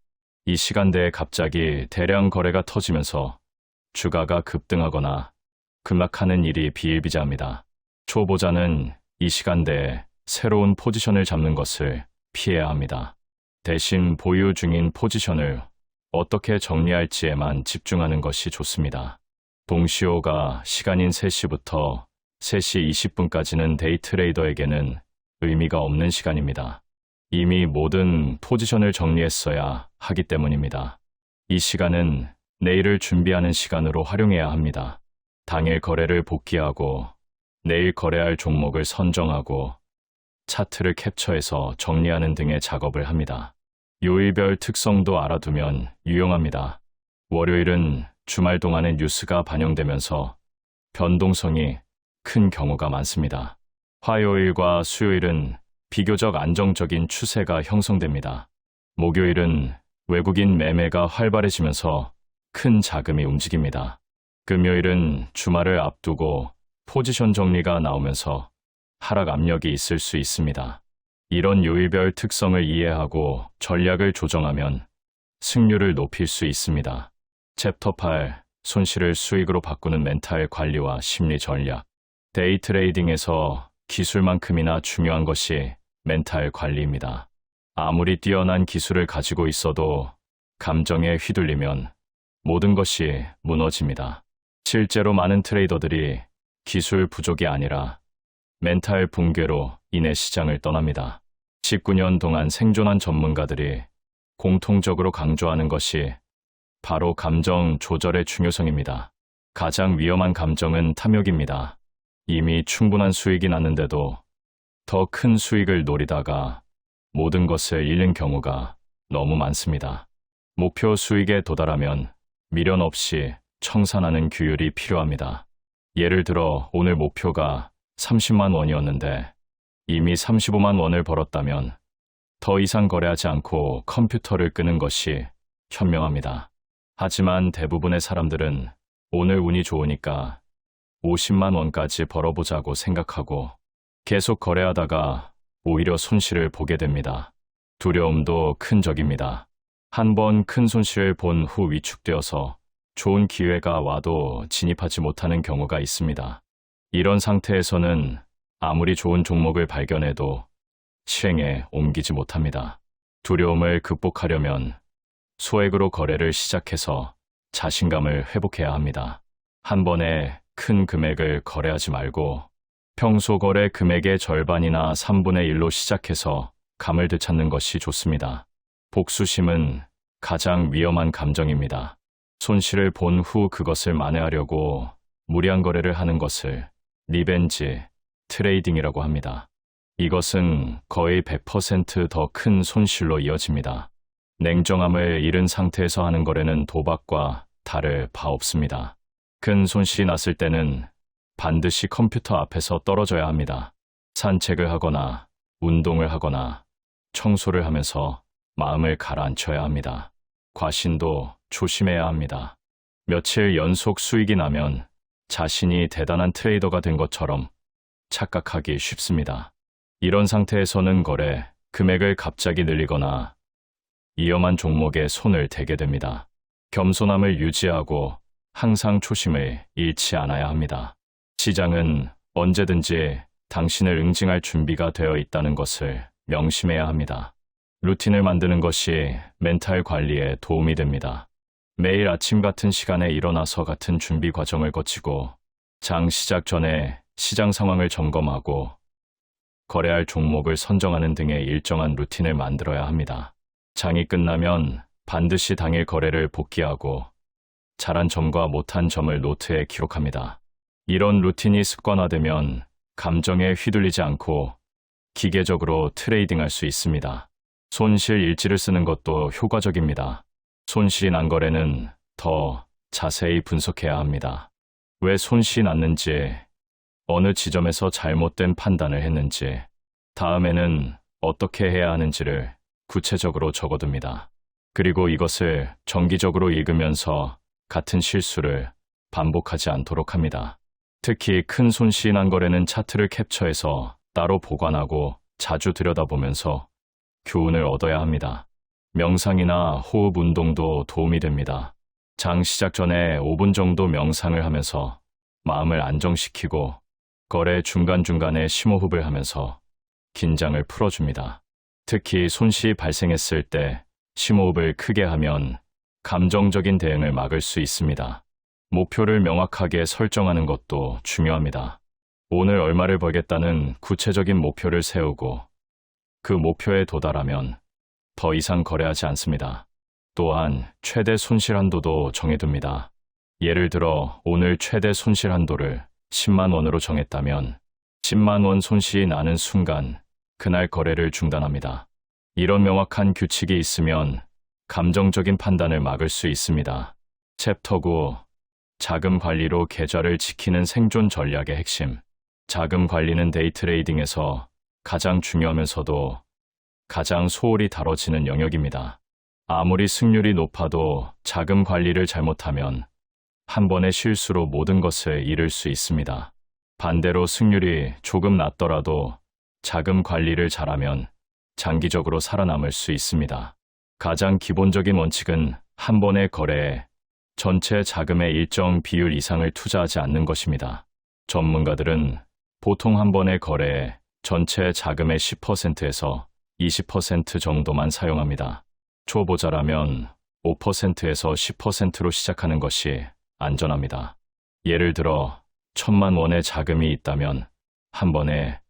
이 시간대에 갑자기 대량 거래가 터지면서 주가가 급등하거나 급락하는 일이 비일비재합니다. 초보자는 이 시간대에 새로운 포지션을 잡는 것을 피해야 합니다. 대신 보유 중인 포지션을 어떻게 정리할지에만 집중하는 것이 좋습니다. 동시호가 시간인 3시부터 3시 20분까지는 데이 트레이더에게는 의미가 없는 시간입니다. 이미 모든 포지션을 정리했어야 하기 때문입니다. 이 시간은 내일을 준비하는 시간으로 활용해야 합니다. 당일 거래를 복귀하고 내일 거래할 종목을 선정하고 차트를 캡처해서 정리하는 등의 작업을 합니다. 요일별 특성도 알아두면 유용합니다. 월요일은 주말 동안의 뉴스가 반영되면서 변동성이 큰 경우가 많습니다. 화요일과 수요일은 비교적 안정적인 추세가 형성됩니다. 목요일은 외국인 매매가 활발해지면서 큰 자금이 움직입니다. 금요일은 주말을 앞두고 포지션 정리가 나오면서 하락 압력이 있을 수 있습니다. 이런 요일별 특성을 이해하고 전략을 조정하면 승률을 높일 수 있습니다. 챕터 8. 손실을 수익으로 바꾸는 멘탈 관리와 심리 전략. 데이 트레이딩에서 기술만큼이나 중요한 것이 멘탈 관리입니다. 아무리 뛰어난 기술을 가지고 있어도 감정에 휘둘리면 모든 것이 무너집니다. 실제로 많은 트레이더들이 기술 부족이 아니라 멘탈 붕괴로 인해 시장을 떠납니다. 19년 동안 생존한 전문가들이 공통적으로 강조하는 것이 바로 감정 조절의 중요성입니다. 가장 위험한 감정은 탐욕입니다. 이미 충분한 수익이 났는데도 더 큰 수익을 노리다가 모든 것을 잃는 경우가 너무 많습니다. 목표 수익에 도달하면 미련 없이 청산하는 규율이 필요합니다. 예를 들어 오늘 목표가 30만 원이었는데 이미 35만 원을 벌었다면 더 이상 거래하지 않고 컴퓨터를 끄는 것이 현명합니다. 하지만 대부분의 사람들은 오늘 운이 좋으니까 50만 원까지 벌어보자고 생각하고 계속 거래하다가 오히려 손실을 보게 됩니다. 두려움도 큰 적입니다. 한번 큰 손실을 본 후 위축되어서 좋은 기회가 와도 진입하지 못하는 경우가 있습니다. 이런 상태에서는 아무리 좋은 종목을 발견해도 실행에 옮기지 못합니다. 두려움을 극복하려면 소액으로 거래를 시작해서 자신감을 회복해야 합니다. 한 번에 큰 금액을 거래하지 말고 평소 거래 금액의 절반이나 3분의 1로 시작해서 감을 되찾는 것이 좋습니다. 복수심은 가장 위험한 감정입니다. 손실을 본 후 그것을 만회하려고 무리한 거래를 하는 것을 리벤지 트레이딩이라고 합니다. 이것은 거의 100% 더 큰 손실로 이어집니다. 냉정함을 잃은 상태에서 하는 거래는 도박과 다를 바 없습니다. 큰 손실이 났을 때는 반드시 컴퓨터 앞에서 떨어져야 합니다. 산책을 하거나 운동을 하거나 청소를 하면서 마음을 가라앉혀야 합니다. 과신도 조심해야 합니다. 며칠 연속 수익이 나면 자신이 대단한 트레이더가 된 것처럼 착각하기 쉽습니다. 이런 상태에서는 거래, 금액을 갑자기 늘리거나 위험한 종목에 손을 대게 됩니다. 겸손함을 유지하고 항상 초심을 잃지 않아야 합니다. 시장은 언제든지 당신을 응징할 준비가 되어 있다는 것을 명심해야 합니다. 루틴을 만드는 것이 멘탈 관리에 도움이 됩니다. 매일 아침 같은 시간에 일어나서 같은 준비 과정을 거치고 장 시작 전에 시장 상황을 점검하고 거래할 종목을 선정하는 등의 일정한 루틴을 만들어야 합니다. 장이 끝나면 반드시 당일 거래를 복귀하고 잘한 점과 못한 점을 노트에 기록합니다. 이런 루틴이 습관화되면 감정에 휘둘리지 않고 기계적으로 트레이딩할 수 있습니다. 손실 일지를 쓰는 것도 효과적입니다. 손실이 난 거래는 더 자세히 분석해야 합니다. 왜 손실이 났는지, 어느 지점에서 잘못된 판단을 했는지, 다음에는 어떻게 해야 하는지를 구체적으로 적어둡니다. 그리고 이것을 정기적으로 읽으면서 같은 실수를 반복하지 않도록 합니다. 특히 큰 손실이 난 거래는 차트를 캡처해서 따로 보관하고 자주 들여다보면서 교훈을 얻어야 합니다. 명상이나 호흡 운동도 도움이 됩니다. 장 시작 전에 5분 정도 명상을 하면서 마음을 안정시키고 거래 중간중간에 심호흡을 하면서 긴장을 풀어줍니다. 특히 손실이 발생했을 때 심호흡을 크게 하면 감정적인 대응을 막을 수 있습니다. 목표를 명확하게 설정하는 것도 중요합니다. 오늘 얼마를 벌겠다는 구체적인 목표를 세우고 그 목표에 도달하면 더 이상 거래하지 않습니다. 또한 최대 손실 한도도 정해둡니다. 예를 들어 오늘 최대 손실 한도를 10만 원으로 정했다면 10만 원 손실이 나는 순간 그날 거래를 중단합니다. 이런 명확한 규칙이 있으면 감정적인 판단을 막을 수 있습니다. 챕터 9. 자금 관리로 계좌를 지키는 생존 전략의 핵심. 자금 관리는 데이트레이딩에서 가장 중요하면서도 가장 소홀히 다뤄지는 영역입니다. 아무리 승률이 높아도 자금 관리를 잘못하면 한 번의 실수로 모든 것을 잃을 수 있습니다. 반대로 승률이 조금 낮더라도 자금 관리를 잘하면 장기적으로 살아남을 수 있습니다. 가장 기본적인 원칙은 한 번의 거래에 전체 자금의 일정 비율 이상을 투자하지 않는 것입니다. 전문가들은 보통 한 번의 거래에 전체 자금의 10%에서 20% 정도만 사용합니다. 초보자라면 5%에서 10%로 시작하는 것이 안전합니다. 예를 들어 1,000만 원의 자금이 있다면 한 번에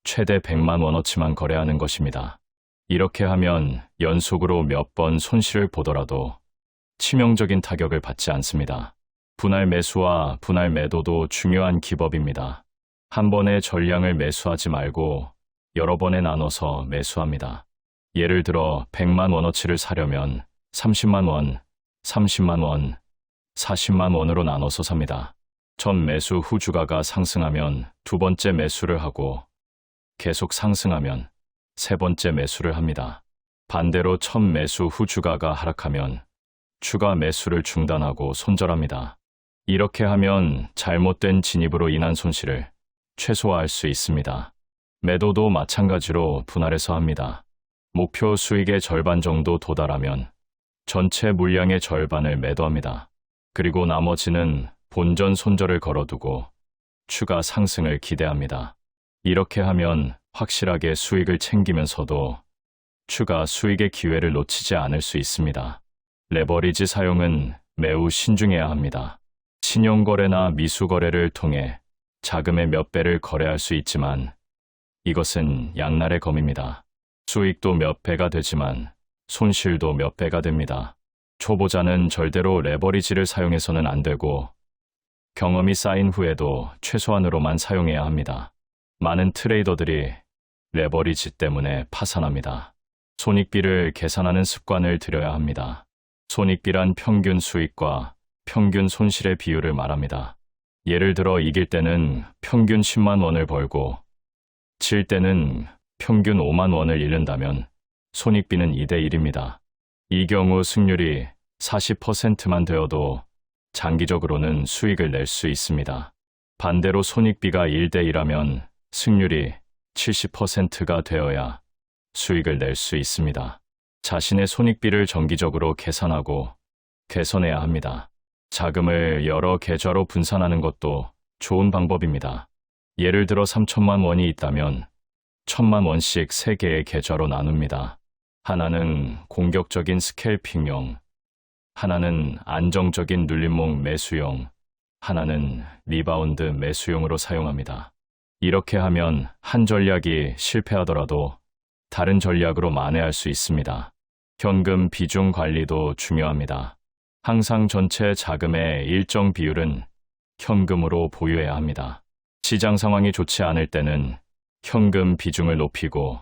최대 100만 원어치만 거래하는 것입니다. 이렇게 하면 연속으로 몇 번 손실을 보더라도 치명적인 타격을 받지 않습니다. 분할 매수와 분할 매도도 중요한 기법입니다. 한 번에 전량을 매수하지 말고 여러 번에 나눠서 매수합니다. 예를 들어 100만 원어치를 사려면 30만 원, 30만 원, 40만 원으로 나눠서 삽니다. 첫 매수 후 주가가 상승하면 두 번째 매수를 하고 계속 상승하면 세 번째 매수를 합니다. 반대로 첫 매수 후 주가가 하락하면 추가 매수를 중단하고 손절합니다. 이렇게 하면 잘못된 진입으로 인한 손실을 최소화할 수 있습니다. 매도도 마찬가지로 분할해서 합니다. 목표 수익의 절반 정도 도달하면 전체 물량의 절반을 매도합니다. 그리고 나머지는 본전 손절을 걸어두고 추가 상승을 기대합니다. 이렇게 하면 확실하게 수익을 챙기면서도 추가 수익의 기회를 놓치지 않을 수 있습니다. 레버리지 사용은 매우 신중해야 합니다. 신용거래나 미수거래를 통해 자금의 몇 배를 거래할 수 있지만 이것은 양날의 검입니다. 수익도 몇 배가 되지만 손실도 몇 배가 됩니다. 초보자는 절대로 레버리지를 사용해서는 안 되고 경험이 쌓인 후에도 최소한으로만 사용해야 합니다. 많은 트레이더들이 레버리지 때문에 파산합니다. 손익비를 계산하는 습관을 들여야 합니다. 손익비란 평균 수익과 평균 손실의 비율을 말합니다. 예를 들어 이길 때는 평균 10만 원을 벌고 질 때는 평균 5만 원을 잃는다면 손익비는 2대 1입니다. 이 경우 승률이 40%만 되어도 장기적으로는 수익을 낼 수 있습니다. 반대로 손익비가 1대 1하면 승률이 70%가 되어야 수익을 낼 수 있습니다. 자신의 손익비를 정기적으로 계산하고 개선해야 합니다. 자금을 여러 계좌로 분산하는 것도 좋은 방법입니다. 예를 들어 3천만 원이 있다면 1,000만 원씩 3개의 계좌로 나눕니다. 하나는 공격적인 스캘핑용, 하나는 안정적인 눌림목 매수용, 하나는 리바운드 매수용으로 사용합니다. 이렇게 하면 한 전략이 실패하더라도 다른 전략으로 만회할 수 있습니다. 현금 비중 관리도 중요합니다. 항상 전체 자금의 일정 비율은 현금으로 보유해야 합니다. 시장 상황이 좋지 않을 때는 현금 비중을 높이고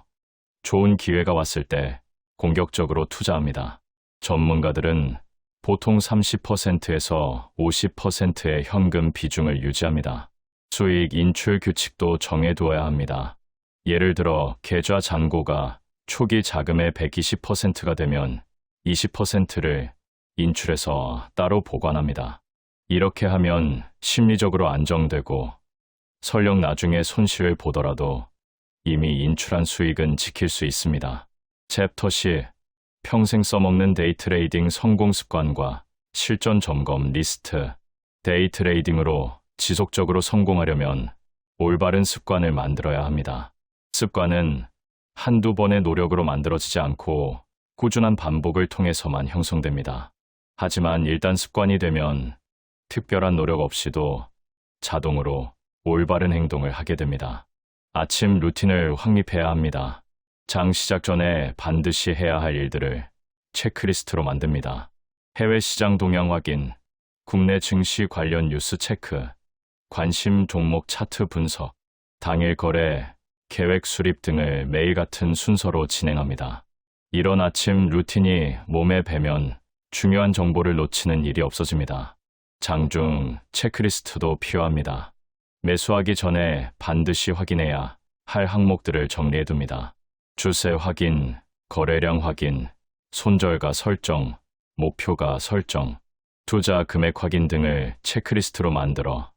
좋은 기회가 왔을 때 공격적으로 투자합니다. 전문가들은 보통 30%에서 50%의 현금 비중을 유지합니다. 수익 인출 규칙도 정해두어야 합니다. 예를 들어 계좌 잔고가 초기 자금의 120%가 되면 20%를 인출해서 따로 보관합니다. 이렇게 하면 심리적으로 안정되고 설령 나중에 손실을 보더라도 이미 인출한 수익은 지킬 수 있습니다. 챕터 C. 평생 써먹는 데이트레이딩 성공 습관과 실전 점검 리스트. 데이트레이딩으로 지속적으로 성공하려면 올바른 습관을 만들어야 합니다. 습관은 한두 번의 노력으로 만들어지지 않고 꾸준한 반복을 통해서만 형성됩니다. 하지만 일단 습관이 되면 특별한 노력 없이도 자동으로 올바른 행동을 하게 됩니다. 아침 루틴을 확립해야 합니다. 장 시작 전에 반드시 해야 할 일들을 체크리스트로 만듭니다. 해외 시장 동향 확인, 국내 증시 관련 뉴스 체크, 관심 종목 차트 분석, 당일 거래, 계획 수립 등을 매일 같은 순서로 진행합니다. 이런 아침 루틴이 몸에 배면 중요한 정보를 놓치는 일이 없어집니다. 장중 체크리스트도 필요합니다. 매수하기 전에 반드시 확인해야 할 항목들을 정리해둡니다. 주세 확인, 거래량 확인, 손절가 설정, 목표가 설정, 투자 금액 확인 등을 체크리스트로 만들어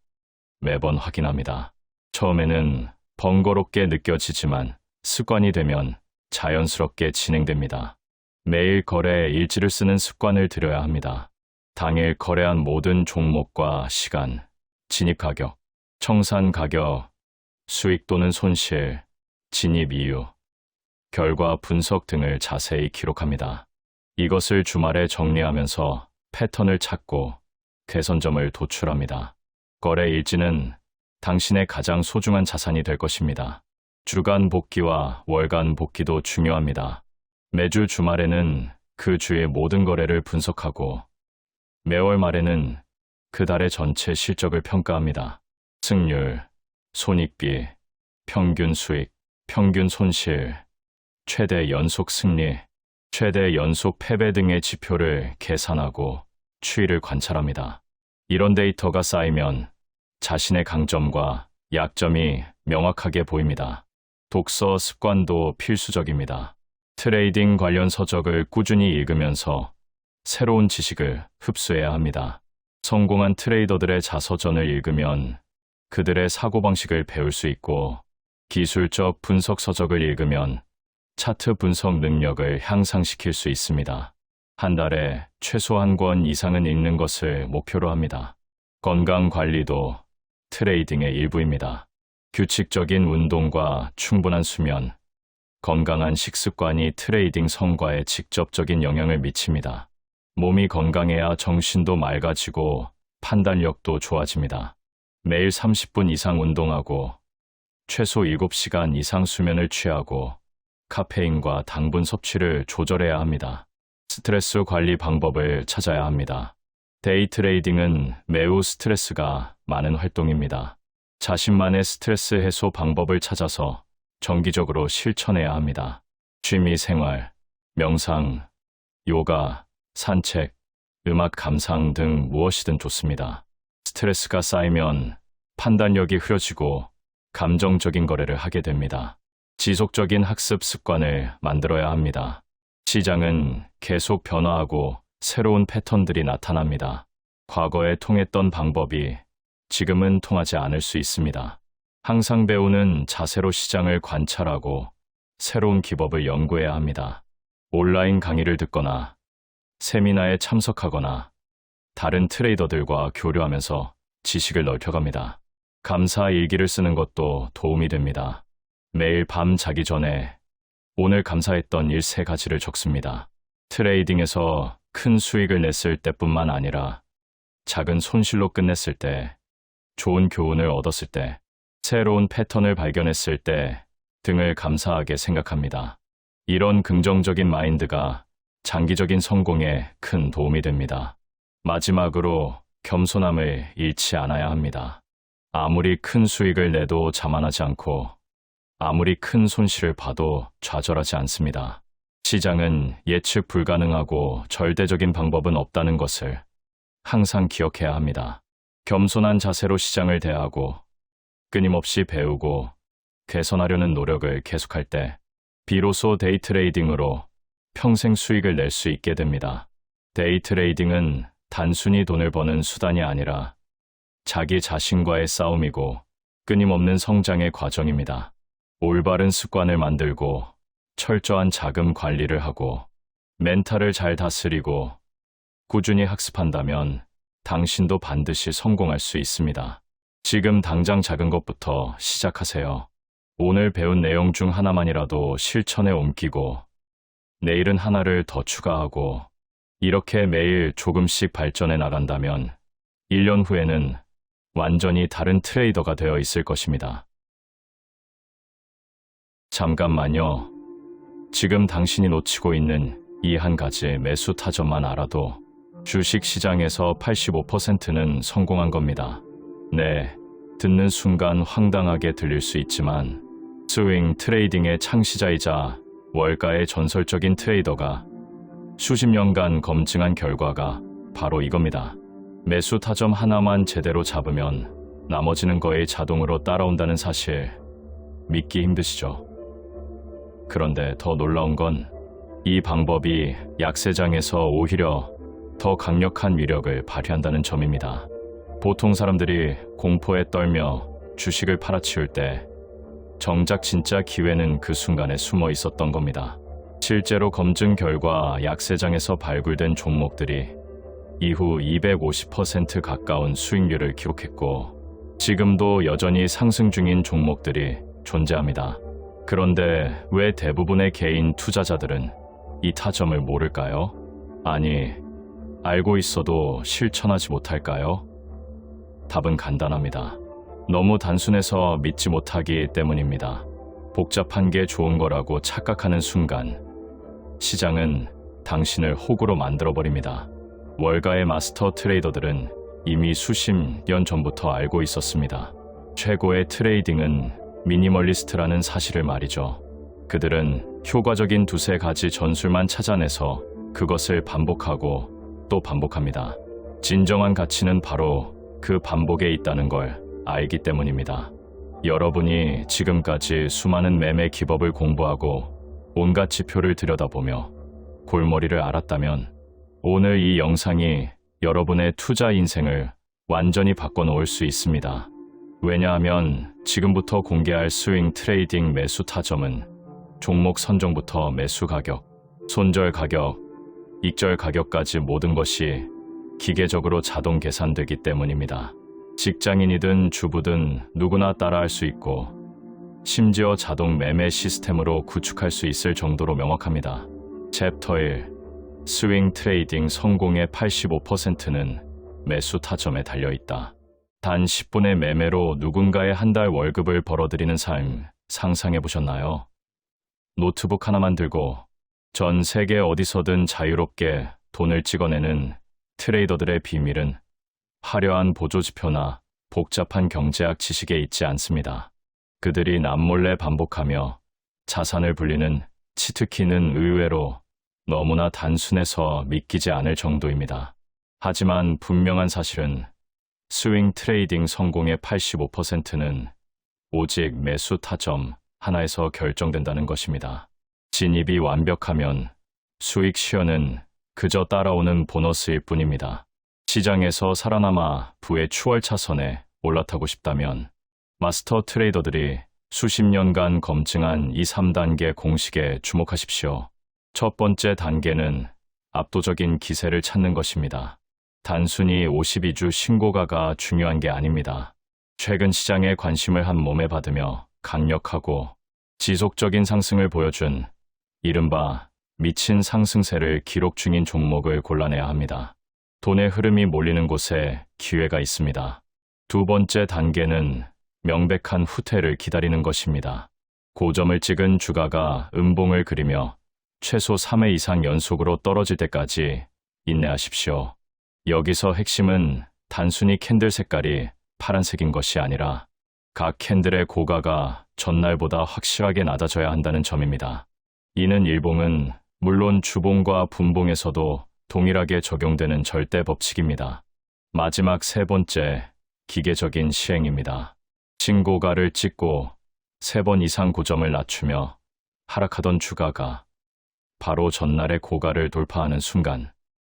매번 확인합니다. 처음에는 번거롭게 느껴지지만 습관이 되면 자연스럽게 진행됩니다. 매일 거래 일지를 쓰는 습관을 들여야 합니다. 당일 거래한 모든 종목과 시간, 진입 가격, 청산 가격, 수익 또는 손실, 진입 이유, 결과 분석 등을 자세히 기록합니다. 이것을 주말에 정리하면서 패턴을 찾고 개선점을 도출합니다. 거래 일지는 당신의 가장 소중한 자산이 될 것입니다. 주간 복귀와 월간 복귀도 중요합니다. 매주 주말에는 그 주의 모든 거래를 분석하고 매월 말에는 그 달의 전체 실적을 평가합니다. 승률, 손익비, 평균 수익, 평균 손실, 최대 연속 승리, 최대 연속 패배 등의 지표를 계산하고 추이를 관찰합니다. 이런 데이터가 쌓이면 자신의 강점과 약점이 명확하게 보입니다. 독서 습관도 필수적입니다. 트레이딩 관련 서적을 꾸준히 읽으면서 새로운 지식을 흡수해야 합니다. 성공한 트레이더들의 자서전을 읽으면 그들의 사고방식을 배울 수 있고 기술적 분석 서적을 읽으면 차트 분석 능력을 향상시킬 수 있습니다. 한 달에 최소 한 권 이상은 읽는 것을 목표로 합니다. 건강 관리도 트레이딩의 일부입니다. 규칙적인 운동과 충분한 수면, 건강한 식습관이 트레이딩 성과에 직접적인 영향을 미칩니다. 몸이 건강해야 정신도 맑아지고 판단력도 좋아집니다. 매일 30분 이상 운동하고 최소 7시간 이상 수면을 취하고 카페인과 당분 섭취를 조절해야 합니다. 스트레스 관리 방법을 찾아야 합니다. 데이 트레이딩은 매우 스트레스가 많은 활동입니다. 자신만의 스트레스 해소 방법을 찾아서 정기적으로 실천해야 합니다. 취미 생활, 명상, 요가, 산책, 음악 감상 등 무엇이든 좋습니다. 스트레스가 쌓이면 판단력이 흐려지고 감정적인 거래를 하게 됩니다. 지속적인 학습 습관을 만들어야 합니다. 시장은 계속 변화하고 새로운 패턴들이 나타납니다. 과거에 통했던 방법이 지금은 통하지 않을 수 있습니다. 항상 배우는 자세로 시장을 관찰하고 새로운 기법을 연구해야 합니다. 온라인 강의를 듣거나 세미나에 참석하거나 다른 트레이더들과 교류하면서 지식을 넓혀갑니다. 감사 일기를 쓰는 것도 도움이 됩니다. 매일 밤 자기 전에 오늘 감사했던 일 3가지를 적습니다. 트레이딩에서 큰 수익을 냈을 때뿐만 아니라 작은 손실로 끝냈을 때, 좋은 교훈을 얻었을 때, 새로운 패턴을 발견했을 때 등을 감사하게 생각합니다. 이런 긍정적인 마인드가 장기적인 성공에 큰 도움이 됩니다. 마지막으로 겸손함을 잃지 않아야 합니다. 아무리 큰 수익을 내도 자만하지 않고 아무리 큰 손실을 봐도 좌절하지 않습니다. 시장은 예측 불가능하고 절대적인 방법은 없다는 것을 항상 기억해야 합니다. 겸손한 자세로 시장을 대하고 끊임없이 배우고 개선하려는 노력을 계속할 때 비로소 데이 트레이딩으로 평생 수익을 낼 수 있게 됩니다. 데이 트레이딩은 단순히 돈을 버는 수단이 아니라 자기 자신과의 싸움이고 끊임없는 성장의 과정입니다. 올바른 습관을 만들고 철저한 자금 관리를 하고 멘탈을 잘 다스리고 꾸준히 학습한다면 당신도 반드시 성공할 수 있습니다. 지금 당장 작은 것부터 시작하세요. 오늘 배운 내용 중 하나만이라도 실천에 옮기고 내일은 하나를 더 추가하고 이렇게 매일 조금씩 발전해 나간다면 1년 후에는 완전히 다른 트레이더가 되어 있을 것입니다. 잠깐만요. 지금 당신이 놓치고 있는 이 한 가지 매수 타점만 알아도 주식 시장에서 85%는 성공한 겁니다. 네, 듣는 순간 황당하게 들릴 수 있지만 스윙 트레이딩의 창시자이자 월가의 전설적인 트레이더가 수십 년간 검증한 결과가 바로 이겁니다. 매수 타점 하나만 제대로 잡으면 나머지는 거의 자동으로 따라온다는 사실 믿기 힘드시죠? 그런데 더 놀라운 건 이 방법이 약세장에서 오히려 더 강력한 위력을 발휘한다는 점입니다. 보통 사람들이 공포에 떨며 주식을 팔아치울 때 정작 진짜 기회는 그 순간에 숨어 있었던 겁니다. 실제로 검증 결과 약세장에서 발굴된 종목들이 이후 250% 가까운 수익률을 기록했고 지금도 여전히 상승 중인 종목들이 존재합니다. 그런데 왜 대부분의 개인 투자자들은 이 타점을 모를까요? 아니, 알고 있어도 실천하지 못할까요? 답은 간단합니다. 너무 단순해서 믿지 못하기 때문입니다. 복잡한 게 좋은 거라고 착각하는 순간 시장은 당신을 호구로 만들어버립니다. 월가의 마스터 트레이더들은 이미 수십 년 전부터 알고 있었습니다. 최고의 트레이딩은 미니멀리스트라는 사실을 말이죠. 그들은 효과적인 2-3가지 전술만 찾아내서 그것을 반복하고 또 반복합니다. 진정한 가치는 바로 그 반복에 있다는 걸 알기 때문입니다. 여러분이 지금까지 수많은 매매 기법을 공부하고 온갖 지표를 들여다보며 골머리를 앓았다면 오늘 이 영상이 여러분의 투자 인생을 완전히 바꿔놓을 수 있습니다. 왜냐하면 지금부터 공개할 스윙 트레이딩 매수 타점은 종목 선정부터 매수 가격, 손절 가격, 익절 가격까지 모든 것이 기계적으로 자동 계산되기 때문입니다. 직장인이든 주부든 누구나 따라할 수 있고 심지어 자동 매매 시스템으로 구축할 수 있을 정도로 명확합니다. 챕터 1. 스윙 트레이딩 성공의 85%는 매수 타점에 달려있다. 단 10분의 매매로 누군가의 한 달 월급을 벌어들이는 삶 상상해 보셨나요? 노트북 하나만 들고 전 세계 어디서든 자유롭게 돈을 찍어내는 트레이더들의 비밀은 화려한 보조지표나 복잡한 경제학 지식에 있지 않습니다. 그들이 남몰래 반복하며 자산을 불리는 치트키는 의외로 너무나 단순해서 믿기지 않을 정도입니다. 하지만 분명한 사실은 스윙 트레이딩 성공의 85%는 오직 매수 타점 하나에서 결정된다는 것입니다. 진입이 완벽하면 수익 시효는 그저 따라오는 보너스일 뿐입니다. 시장에서 살아남아 부의 추월 차선에 올라타고 싶다면 마스터 트레이더들이 수십 년간 검증한 이 3단계 공식에 주목하십시오. 첫 번째 단계는 압도적인 기세를 찾는 것입니다. 단순히 52주 신고가가 중요한 게 아닙니다. 최근 시장의 관심을 한 몸에 받으며 강력하고 지속적인 상승을 보여준 이른바 미친 상승세를 기록 중인 종목을 골라내야 합니다. 돈의 흐름이 몰리는 곳에 기회가 있습니다. 두 번째 단계는 명백한 후퇴를 기다리는 것입니다. 고점을 찍은 주가가 음봉을 그리며 최소 3회 이상 연속으로 떨어질 때까지 인내하십시오. 여기서 핵심은 단순히 캔들 색깔이 파란색인 것이 아니라 각 캔들의 고가가 전날보다 확실하게 낮아져야 한다는 점입니다. 이는 일봉은 물론 주봉과 분봉에서도 동일하게 적용되는 절대 법칙입니다. 마지막 세 번째, 기계적인 시행입니다. 신고가를 찍고 3번 이상 고점을 낮추며 하락하던 주가가 바로 전날의 고가를 돌파하는 순간,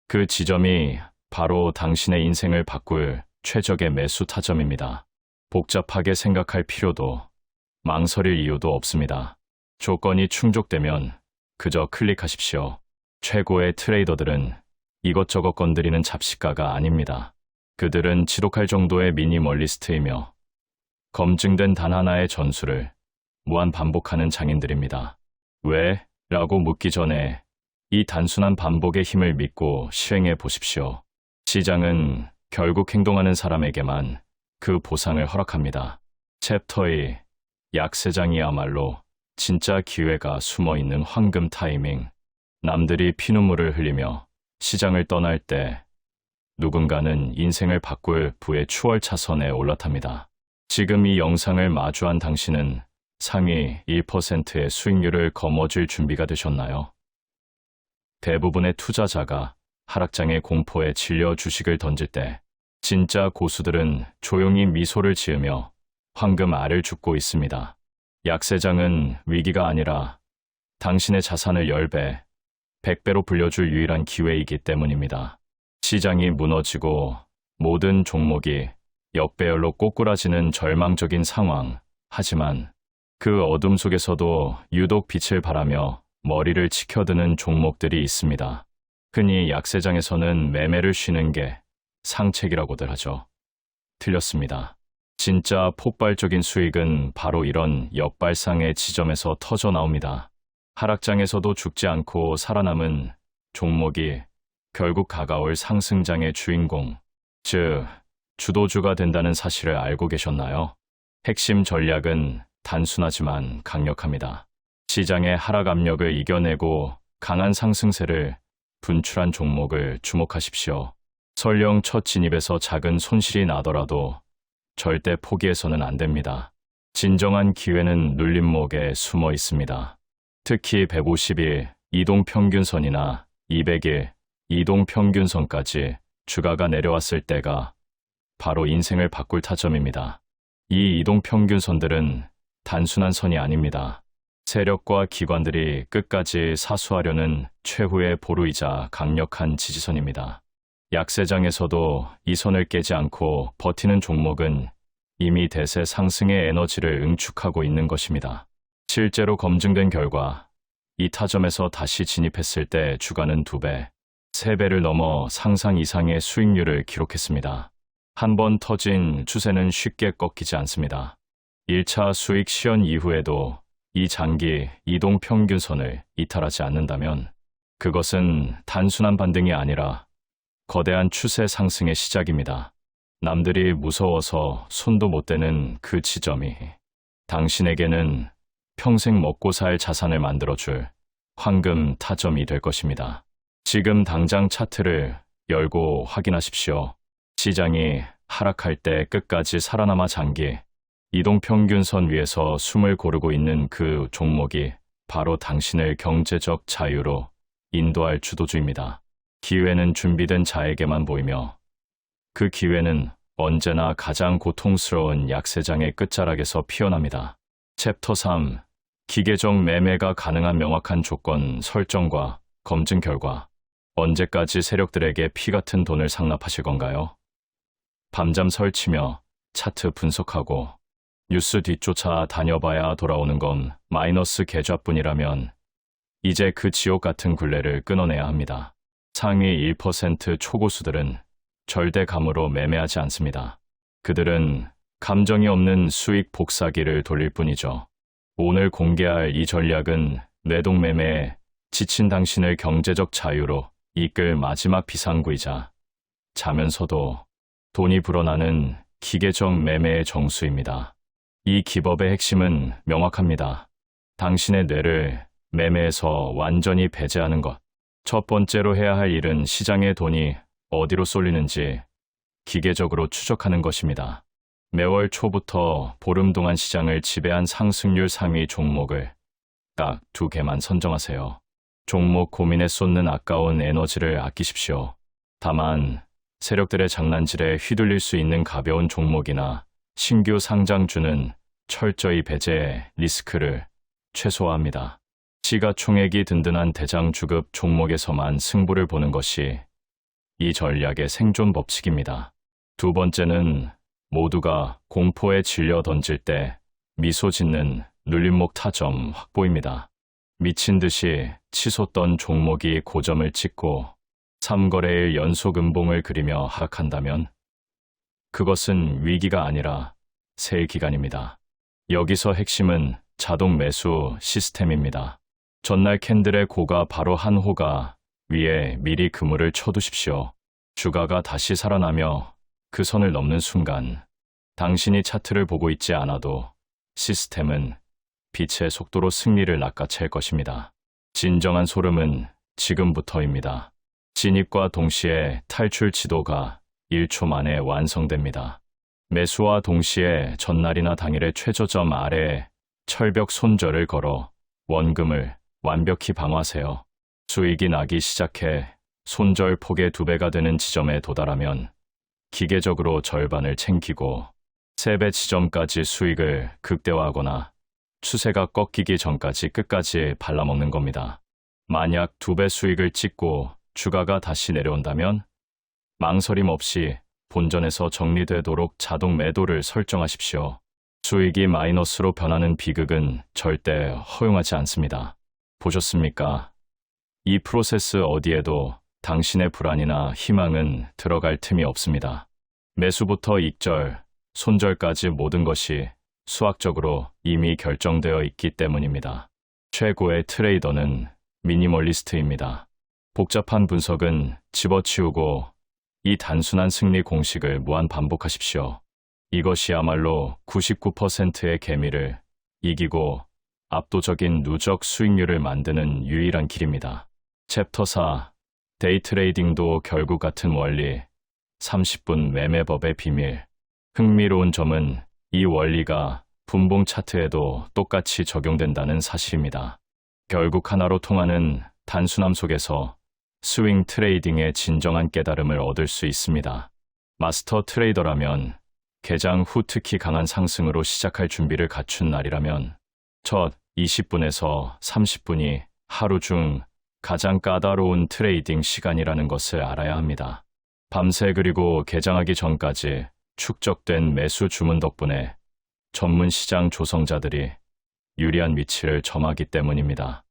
그 지점이 바로 당신의 인생을 바꿀 최적의 매수 타점입니다. 복잡하게 생각할 필요도 망설일 이유도 없습니다. 조건이 충족되면 그저 클릭하십시오. 최고의 트레이더들은 이것저것 건드리는 잡식가가 아닙니다. 그들은 지독할 정도의 미니멀리스트이며 검증된 단 하나의 전술을 무한 반복하는 장인들입니다. 왜? 라고 묻기 전에 이 단순한 반복의 힘을 믿고 시행해 보십시오. 시장은 결국 행동하는 사람에게만 그 보상을 허락합니다. 챕터 2, 약세장이야말로 진짜 기회가 숨어있는 황금 타이밍. 남들이 피눈물을 흘리며 시장을 떠날 때 누군가는 인생을 바꿀 부의 추월차선에 올라탑니다. 지금 이 영상을 마주한 당신은 상위 1%의 수익률을 거머쥘 준비가 되셨나요? 대부분의 투자자가 하락장의 공포에 질려 주식을 던질 때 진짜 고수들은 조용히 미소를 지으며 황금 알을 줍고 있습니다. 약세장은 위기가 아니라 당신의 자산을 10배, 100배로 불려줄 유일한 기회이기 때문입니다. 시장이 무너지고 모든 종목이 역배열로 꼬꾸라지는 절망적인 상황. 하지만 그 어둠 속에서도 유독 빛을 발하며 머리를 치켜드는 종목들이 있습니다. 흔히 약세장에서는 매매를 쉬는 게 상책이라고들 하죠. 틀렸습니다. 진짜 폭발적인 수익은 바로 이런 역발상의 지점에서 터져 나옵니다. 하락장에서도 죽지 않고 살아남은 종목이 결국 다가올 상승장의 주인공, 즉 주도주가 된다는 사실을 알고 계셨나요? 핵심 전략은 단순하지만 강력합니다. 시장의 하락 압력을 이겨내고 강한 상승세를 분출한 종목을 주목하십시오. 설령 첫 진입에서 작은 손실이 나더라도 절대 포기해서는 안 됩니다. 진정한 기회는 눌림목에 숨어 있습니다. 특히 150일 이동평균선이나 200일 이동평균선까지 주가가 내려왔을 때가 바로 인생을 바꿀 타점입니다. 이 이동평균선들은 단순한 선이 아닙니다. 세력과 기관들이 끝까지 사수하려는 최후의 보루이자 강력한 지지선입니다. 약세장에서도 이 선을 깨지 않고 버티는 종목은 이미 대세 상승의 에너지를 응축하고 있는 것입니다. 실제로 검증된 결과 이 타점에서 다시 진입했을 때 주가는 2배, 3배를 넘어 상상 이상의 수익률을 기록했습니다. 한 번 터진 추세는 쉽게 꺾이지 않습니다. 1차 수익 시연 이후에도 이 장기 이동평균선을 이탈하지 않는다면 그것은 단순한 반등이 아니라 거대한 추세 상승의 시작입니다. 남들이 무서워서 손도 못 대는 그 지점이 당신에게는 평생 먹고 살 자산을 만들어줄 황금 타점이 될 것입니다. 지금 당장 차트를 열고 확인하십시오. 시장이 하락할 때 끝까지 살아남아 장기 이동평균선 위에서 숨을 고르고 있는 그 종목이 바로 당신을 경제적 자유로 인도할 주도주입니다. 기회는 준비된 자에게만 보이며 그 기회는 언제나 가장 고통스러운 약세장의 끝자락에서 피어납니다. 챕터 3. 기계적 매매가 가능한 명확한 조건 설정과 검증 결과. 언제까지 세력들에게 피 같은 돈을 상납하실 건가요? 밤잠 설치며 차트 분석하고 뉴스 뒤쫓아 다녀봐야 돌아오는 건 마이너스 계좌뿐이라면 이제 그 지옥 같은 굴레를 끊어내야 합니다. 상위 1% 초고수들은 절대 감으로 매매하지 않습니다. 그들은 감정이 없는 수익 복사기를 돌릴 뿐이죠. 오늘 공개할 이 전략은 뇌동매매에 지친 당신을 경제적 자유로 이끌 마지막 비상구이자 자면서도 돈이 불어나는 기계적 매매의 정수입니다. 이 기법의 핵심은 명확합니다. 당신의 뇌를 매매에서 완전히 배제하는 것. 첫 번째로 해야 할 일은 시장의 돈이 어디로 쏠리는지 기계적으로 추적하는 것입니다. 매월 초부터 보름 동안 시장을 지배한 상승률 상위 종목을 딱 2개만 선정하세요. 종목 고민에 쏟는 아까운 에너지를 아끼십시오. 다만 세력들의 장난질에 휘둘릴 수 있는 가벼운 종목이나 신규 상장주는 철저히 배제해 리스크를 최소화합니다. 시가총액이 든든한 대장주급 종목에서만 승부를 보는 것이 이 전략의 생존 법칙입니다. 두 번째는 모두가 공포에 질려 던질 때 미소 짓는 눌림목 타점 확보입니다. 미친 듯이 치솟던 종목이 고점을 찍고 3거래일 연속 음봉을 그리며 하락한다면 그것은 위기가 아니라 세일 기간입니다. 여기서 핵심은 자동 매수 시스템입니다. 전날 캔들의 고가 바로 한 호가 위에 미리 그물을 쳐두십시오. 주가가 다시 살아나며 그 선을 넘는 순간 당신이 차트를 보고 있지 않아도 시스템은 빛의 속도로 승리를 낚아챌 것입니다. 진정한 소름은 지금부터입니다. 진입과 동시에 탈출 지도가 1초 만에 완성됩니다. 매수와 동시에 전날이나 당일의 최저점 아래에 철벽 손절을 걸어 원금을 완벽히 방어하세요. 수익이 나기 시작해 손절 폭의 2배가 되는 지점에 도달하면 기계적으로 절반을 챙기고 3배 지점까지 수익을 극대화하거나 추세가 꺾이기 전까지 끝까지 발라먹는 겁니다. 만약 2배 수익을 찍고 주가가 다시 내려온다면 망설임 없이 본전에서 정리되도록 자동 매도를 설정하십시오. 수익이 마이너스로 변하는 비극은 절대 허용하지 않습니다. 보셨습니까? 이 프로세스 어디에도 당신의 불안이나 희망은 들어갈 틈이 없습니다. 매수부터 익절, 손절까지 모든 것이 수학적으로 이미 결정되어 있기 때문입니다. 최고의 트레이더는 미니멀리스트입니다. 복잡한 분석은 집어치우고 이 단순한 승리 공식을 무한 반복하십시오. 이것이야말로 99%의 개미를 이기고 압도적인 누적 수익률을 만드는 유일한 길입니다. 챕터 4. 데이트레이딩도 결국 같은 원리 30분 매매법의 비밀. 흥미로운 점은 이 원리가 분봉 차트에도 똑같이 적용된다는 사실입니다. 결국 하나로 통하는 단순함 속에서 스윙 트레이딩의 진정한 깨달음을 얻을 수 있습니다. 마스터 트레이더라면 개장 후 특히 강한 상승으로 시작할 준비를 갖춘 날이라면 첫 20분에서 30분이 하루 중 가장 까다로운 트레이딩 시간이라는 것을 알아야 합니다. 밤새 그리고 개장하기 전까지 축적된 매수 주문 덕분에 전문 시장 조성자들이 유리한 위치를 점하기 때문입니다.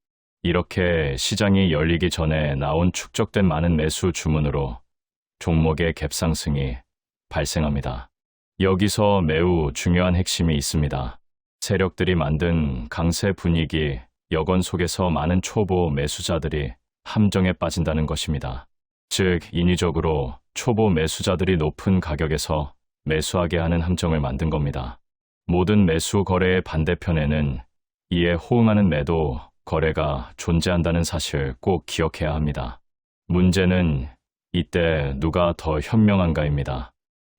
이렇게 시장이 열리기 전에 나온 축적된 많은 매수 주문으로 종목의 갭상승이 발생합니다. 여기서 매우 중요한 핵심이 있습니다. 세력들이 만든 강세 분위기, 여건 속에서 많은 초보 매수자들이 함정에 빠진다는 것입니다. 즉, 인위적으로 초보 매수자들이 높은 가격에서 매수하게 하는 함정을 만든 겁니다. 모든 매수 거래의 반대편에는 이에 호응하는 매도 거래가 존재한다는 사실 꼭 기억해야 합니다. 문제는 이때 누가 더 현명한가입니다.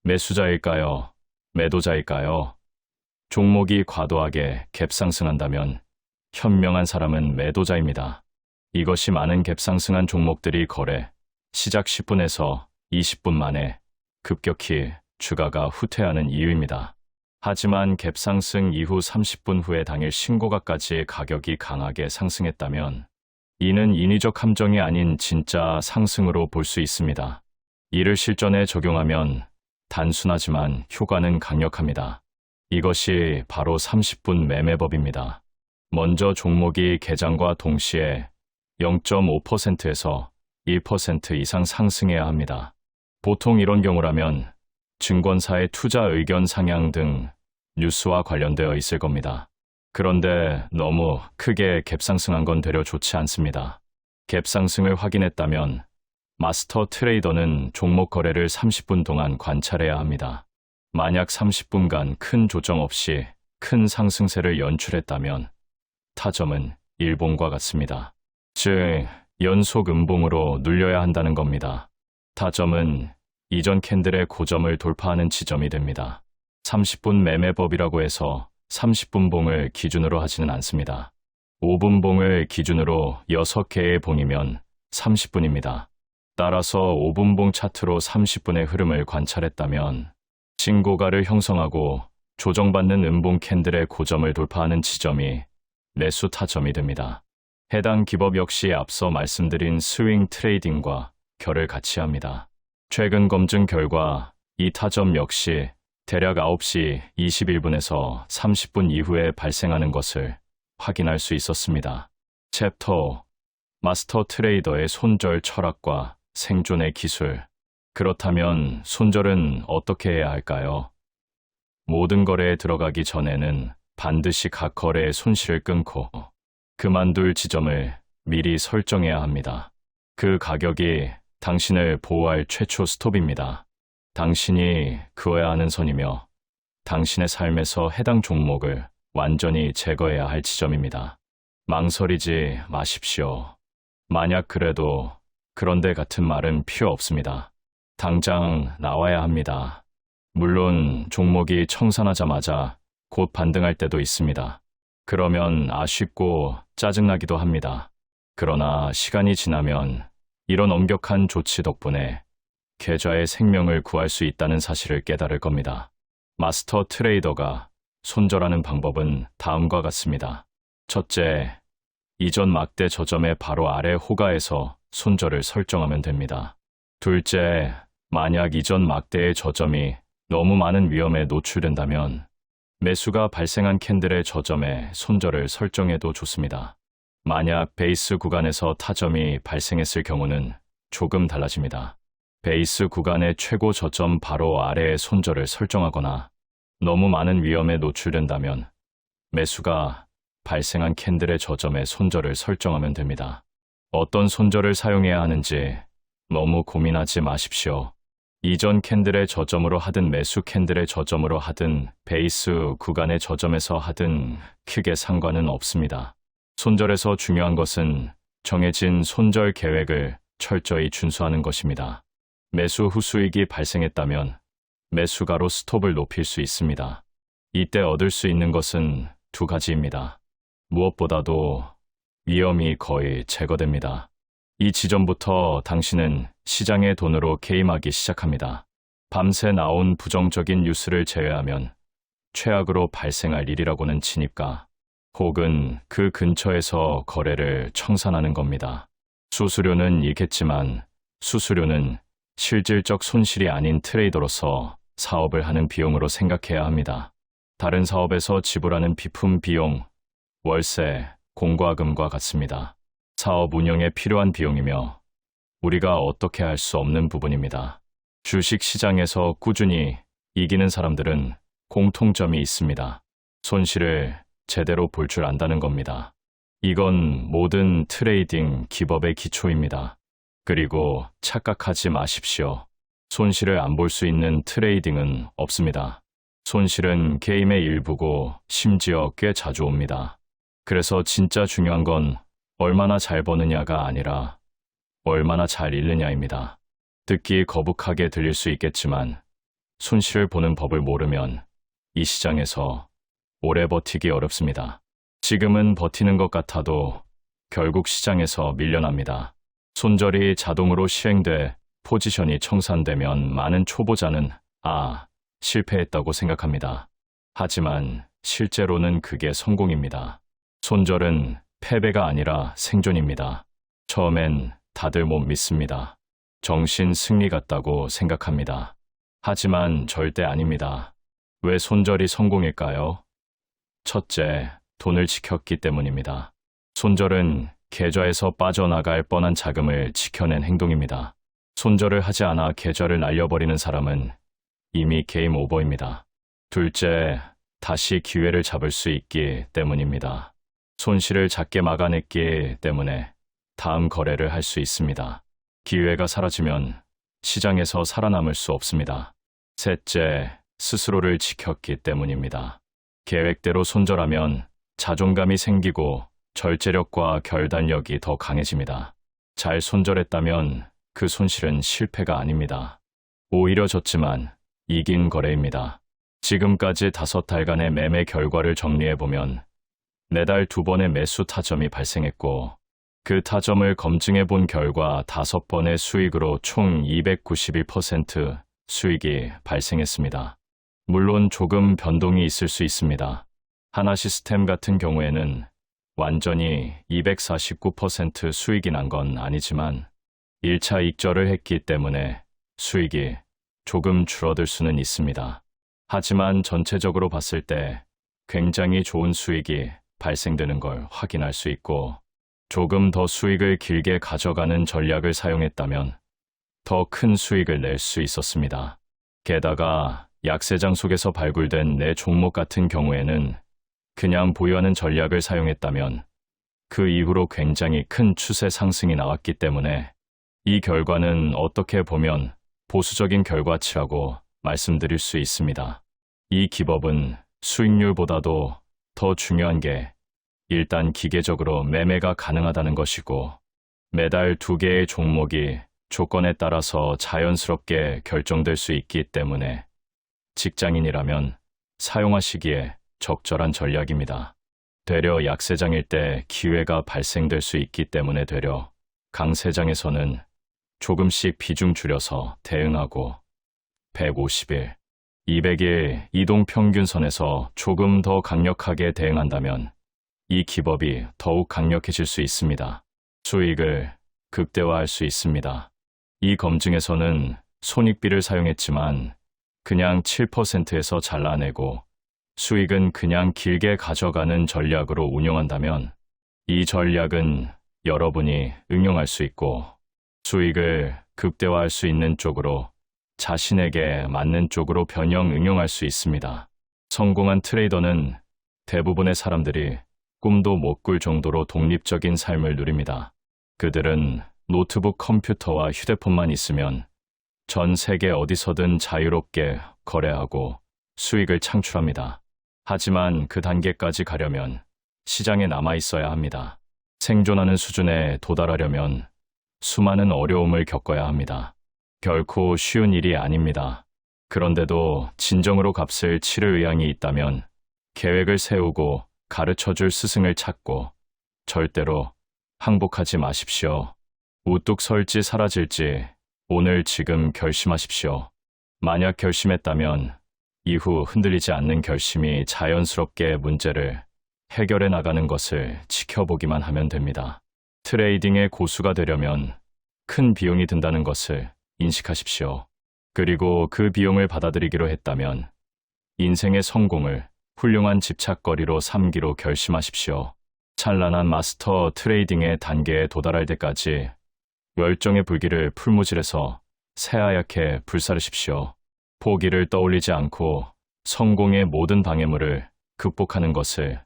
매수자일까요? 매도자일까요? 종목이 과도하게 갭상승한다면 현명한 사람은 매도자입니다. 이것이 많은 갭상승한 종목들이 거래 시작 10분에서 20분 만에 급격히 주가가 후퇴하는 이유입니다. 하지만 갭상승 이후 30분 후에 당일 신고가까지 가격이 강하게 상승했다면 이는 인위적 함정이 아닌 진짜 상승으로 볼 수 있습니다. 이를 실전에 적용하면 단순하지만 효과는 강력합니다. 이것이 바로 30분 매매법입니다. 먼저 종목이 개장과 동시에 0.5%에서 1% 이상 상승해야 합니다. 보통 이런 경우라면 증권사의 투자 의견 상향 등 뉴스와 관련되어 있을 겁니다. 그런데 너무 크게 갭상승한 건 되려 좋지 않습니다. 갭상승을 확인했다면 마스터 트레이더는 종목 거래를 30분 동안 관찰해야 합니다. 만약 30분간 큰 조정 없이 큰 상승세를 연출했다면 타점은 일봉과 같습니다. 즉, 연속 음봉으로 눌려야 한다는 겁니다. 타점은 이전 캔들의 고점을 돌파하는 지점이 됩니다. 30분 매매법이라고 해서 30분 봉을 기준으로 하지는 않습니다. 5분 봉을 기준으로 6개의 봉이면 30분입니다. 따라서 5분 봉 차트로 30분의 흐름을 관찰했다면 신고가를 형성하고 조정받는 음봉 캔들의 고점을 돌파하는 지점이 매수 타점이 됩니다. 해당 기법 역시 앞서 말씀드린 스윙 트레이딩과 결을 같이 합니다. 최근 검증 결과 이 타점 역시 대략 9시 21분에서 30분 이후에 발생하는 것을 확인할 수 있었습니다. 챕터 마스터 트레이더의 손절 철학과 생존의 기술. 그렇다면 손절은 어떻게 해야 할까요? 모든 거래에 들어가기 전에는 반드시 각 거래의 손실을 끊고 그만둘 지점을 미리 설정해야 합니다. 그 가격이 당신을 보호할 최초 스톱입니다. 당신이 그어야 하는 선이며 당신의 삶에서 해당 종목을 완전히 제거해야 할 지점입니다. 망설이지 마십시오. 만약 그래도 그런데 같은 말은 필요 없습니다. 당장 나와야 합니다. 물론 종목이 청산하자마자 곧 반등할 때도 있습니다. 그러면 아쉽고 짜증나기도 합니다. 그러나 시간이 지나면 이런 엄격한 조치 덕분에 계좌의 생명을 구할 수 있다는 사실을 깨달을 겁니다. 마스터 트레이더가 손절하는 방법은 다음과 같습니다. 첫째, 이전 막대 저점의 바로 아래 호가에서 손절을 설정하면 됩니다. 둘째, 만약 이전 막대의 저점이 너무 많은 위험에 노출된다면 매수가 발생한 캔들의 저점에 손절을 설정해도 좋습니다. 만약 베이스 구간에서 타점이 발생했을 경우는 조금 달라집니다. 베이스 구간의 최고 저점 바로 아래에 손절을 설정하거나 너무 많은 위험에 노출된다면 매수가 발생한 캔들의 저점에 손절을 설정하면 됩니다. 어떤 손절을 사용해야 하는지 너무 고민하지 마십시오. 이전 캔들의 저점으로 하든 매수 캔들의 저점으로 하든 베이스 구간의 저점에서 하든 크게 상관은 없습니다. 손절에서 중요한 것은 정해진 손절 계획을 철저히 준수하는 것입니다. 매수 후 수익이 발생했다면 매수가로 스톱을 높일 수 있습니다. 이때 얻을 수 있는 것은 두 가지입니다. 무엇보다도 위험이 거의 제거됩니다. 이 지점부터 당신은 시장의 돈으로 게임하기 시작합니다. 밤새 나온 부정적인 뉴스를 제외하면 최악으로 발생할 일이라고는 진입가 혹은 그 근처에서 거래를 청산하는 겁니다. 수수료는 있겠지만 수수료는 실질적 손실이 아닌 트레이더로서 사업을 하는 비용으로 생각해야 합니다. 다른 사업에서 지불하는 비품 비용, 월세, 공과금과 같습니다. 사업 운영에 필요한 비용이며 우리가 어떻게 할 수 없는 부분입니다. 주식 시장에서 꾸준히 이기는 사람들은 공통점이 있습니다. 손실을 제대로 볼 줄 안다는 겁니다. 이건 모든 트레이딩 기법의 기초입니다. 그리고 착각하지 마십시오. 손실을 안 볼 수 있는 트레이딩은 없습니다. 손실은 게임의 일부고 심지어 꽤 자주 옵니다. 그래서 진짜 중요한 건 얼마나 잘 버느냐가 아니라 얼마나 잘 잃느냐입니다. 듣기 거북하게 들릴 수 있겠지만 손실을 보는 법을 모르면 이 시장에서 오래 버티기 어렵습니다. 지금은 버티는 것 같아도 결국 시장에서 밀려납니다. 손절이 자동으로 시행돼 포지션이 청산되면 많은 초보자는 실패했다고 생각합니다. 하지만 실제로는 그게 성공입니다. 손절은 패배가 아니라 생존입니다. 처음엔 다들 못 믿습니다. 정신 승리 같다고 생각합니다. 하지만 절대 아닙니다. 왜 손절이 성공일까요? 첫째, 돈을 지켰기 때문입니다. 손절은 계좌에서 빠져나갈 뻔한 자금을 지켜낸 행동입니다. 손절을 하지 않아 계좌를 날려버리는 사람은 이미 게임 오버입니다. 둘째, 다시 기회를 잡을 수 있기 때문입니다. 손실을 작게 막아냈기 때문에 다음 거래를 할 수 있습니다. 기회가 사라지면 시장에서 살아남을 수 없습니다. 셋째, 스스로를 지켰기 때문입니다. 계획대로 손절하면 자존감이 생기고 절제력과 결단력이 더 강해집니다. 잘 손절했다면 그 손실은 실패가 아닙니다. 오히려 졌지만 이긴 거래입니다. 지금까지 5달간의 매매 결과를 정리해보면 매달 2번의 매수 타점이 발생했고 그 타점을 검증해 본 결과 5번의 수익으로 총 291% 수익이 발생했습니다. 물론 조금 변동이 있을 수 있습니다. 하나시스템 같은 경우에는 완전히 249% 수익이 난 건 아니지만 1차 익절을 했기 때문에 수익이 조금 줄어들 수는 있습니다. 하지만 전체적으로 봤을 때 굉장히 좋은 수익이 발생되는 걸 확인할 수 있고 조금 더 수익을 길게 가져가는 전략을 사용했다면 더 큰 수익을 낼 수 있었습니다. 게다가 약세장 속에서 발굴된 내 종목 같은 경우에는 그냥 보유하는 전략을 사용했다면 그 이후로 굉장히 큰 추세 상승이 나왔기 때문에 이 결과는 어떻게 보면 보수적인 결과치라고 말씀드릴 수 있습니다. 이 기법은 수익률보다도 더 중요한 게 일단 기계적으로 매매가 가능하다는 것이고 매달 2개의 종목이 조건에 따라서 자연스럽게 결정될 수 있기 때문에 직장인이라면 사용하시기에 적절한 전략입니다. 되려 약세장일 때 기회가 발생될 수 있기 때문에 되려 강세장에서는 조금씩 비중 줄여서 대응하고 150일, 200일 이동평균선에서 조금 더 강력하게 대응한다면 이 기법이 더욱 강력해질 수 있습니다. 수익을 극대화할 수 있습니다. 이 검증에서는 손익비를 사용했지만 그냥 7%에서 잘라내고 수익은 그냥 길게 가져가는 전략으로 운용한다면 이 전략은 여러분이 응용할 수 있고 수익을 극대화할 수 있는 쪽으로 자신에게 맞는 쪽으로 변형 응용할 수 있습니다. 성공한 트레이더는 대부분의 사람들이 꿈도 못 꿀 정도로 독립적인 삶을 누립니다. 그들은 노트북 컴퓨터와 휴대폰만 있으면 전 세계 어디서든 자유롭게 거래하고 수익을 창출합니다. 하지만 그 단계까지 가려면 시장에 남아 있어야 합니다. 생존하는 수준에 도달하려면 수많은 어려움을 겪어야 합니다. 결코 쉬운 일이 아닙니다. 그런데도 진정으로 값을 치를 의향이 있다면 계획을 세우고 가르쳐줄 스승을 찾고 절대로 항복하지 마십시오. 우뚝 설지 사라질지 오늘 지금 결심하십시오. 만약 결심했다면 이후 흔들리지 않는 결심이 자연스럽게 문제를 해결해 나가는 것을 지켜보기만 하면 됩니다. 트레이딩의 고수가 되려면 큰 비용이 든다는 것을 인식하십시오. 그리고 그 비용을 받아들이기로 했다면 인생의 성공을 훌륭한 집착거리로 삼기로 결심하십시오. 찬란한 마스터 트레이딩의 단계에 도달할 때까지 열정의 불길을 풀무질해서 새하얗게 불사르십시오. 포기를 떠올리지 않고 성공의 모든 방해물을 극복하는 것을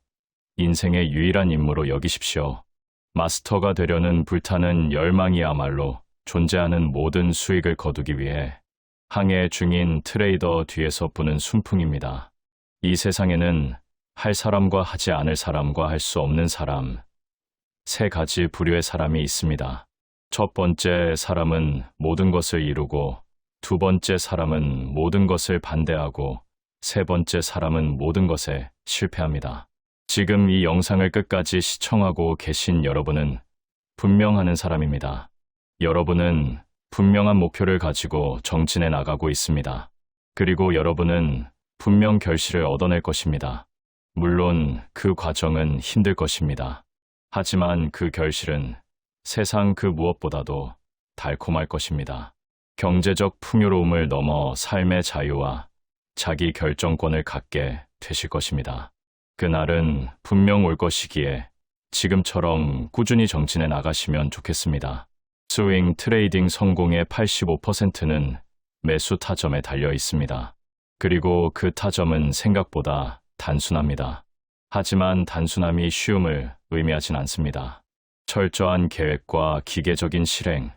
인생의 유일한 임무로 여기십시오. 마스터가 되려는 불타는 열망이야말로 존재하는 모든 수익을 거두기 위해 항해 중인 트레이더 뒤에서 부는 순풍입니다. 이 세상에는 할 사람과 하지 않을 사람과 할 수 없는 사람, 세 가지 부류의 사람이 있습니다. 첫 번째 사람은 모든 것을 이루고, 두 번째 사람은 모든 것을 반대하고, 세 번째 사람은 모든 것에 실패합니다. 지금 이 영상을 끝까지 시청하고 계신 여러분은 분명하는 사람입니다. 여러분은 분명한 목표를 가지고 정진해 나가고 있습니다. 그리고 여러분은 분명 결실을 얻어낼 것입니다. 물론 그 과정은 힘들 것입니다. 하지만 그 결실은 세상 그 무엇보다도 달콤할 것입니다. 경제적 풍요로움을 넘어 삶의 자유와 자기 결정권을 갖게 되실 것입니다. 그날은 분명 올 것이기에 지금처럼 꾸준히 정진해 나가시면 좋겠습니다. 스윙 트레이딩 성공의 85%는 매수 타점에 달려 있습니다. 그리고 그 타점은 생각보다 단순합니다. 하지만 단순함이 쉬움을 의미하진 않습니다. 철저한 계획과 기계적인 실행,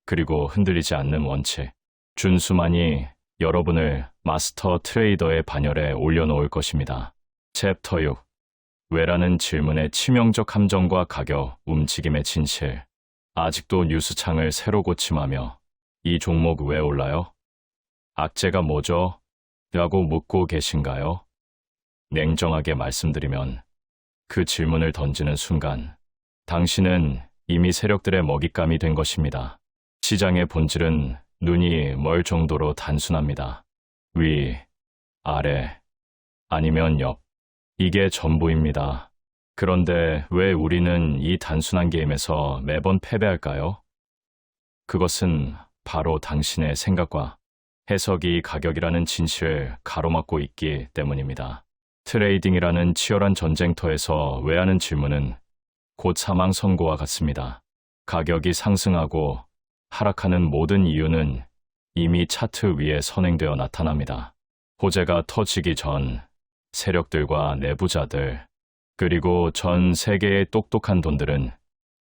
그리고 흔들리지 않는 원칙, 준수만이 여러분을 마스터 트레이더의 반열에 올려놓을 것입니다. 챕터 6. 왜라는 질문의 치명적 함정과 가격, 움직임의 진실. 아직도 뉴스창을 새로 고침하며 이 종목 왜 올라요? 악재가 뭐죠? 라고 묻고 계신가요? 냉정하게 말씀드리면 그 질문을 던지는 순간 당신은 이미 세력들의 먹잇감이 된 것입니다. 시장의 본질은 눈이 멀 정도로 단순합니다. 위, 아래, 아니면 옆. 이게 전부입니다. 그런데 왜 우리는 이 단순한 게임에서 매번 패배할까요? 그것은 바로 당신의 생각과 해석이 가격이라는 진실을 가로막고 있기 때문입니다. 트레이딩이라는 치열한 전쟁터에서 왜 하는 질문은 곧 사망 선고와 같습니다. 가격이 상승하고 하락하는 모든 이유는 이미 차트 위에 선행되어 나타납니다. 호재가 터지기 전 세력들과 내부자들, 그리고 전 세계의 똑똑한 돈들은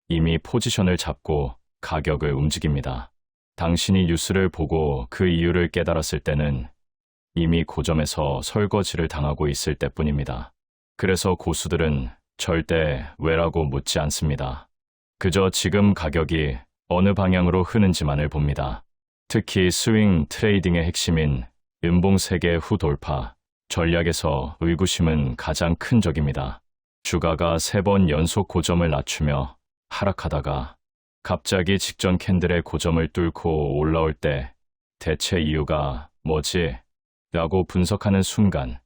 이미 포지션을 잡고 가격을 움직입니다. 당신이 뉴스를 보고 그 이유를 깨달았을 때는 이미 고점에서 설거지를 당하고 있을 때뿐입니다. 그래서 고수들은 절대 왜라고 묻지 않습니다. 그저 지금 가격이 어느 방향으로 흐는지만을 봅니다. 특히 스윙 트레이딩의 핵심인 음봉세계 후 돌파, 전략에서 의구심은 가장 큰 적입니다. 주가가 3번 연속 고점을 낮추며 하락하다가 갑자기 직전 캔들의 고점을 뚫고 올라올 때 대체 이유가 뭐지? 라고 분석하는 순간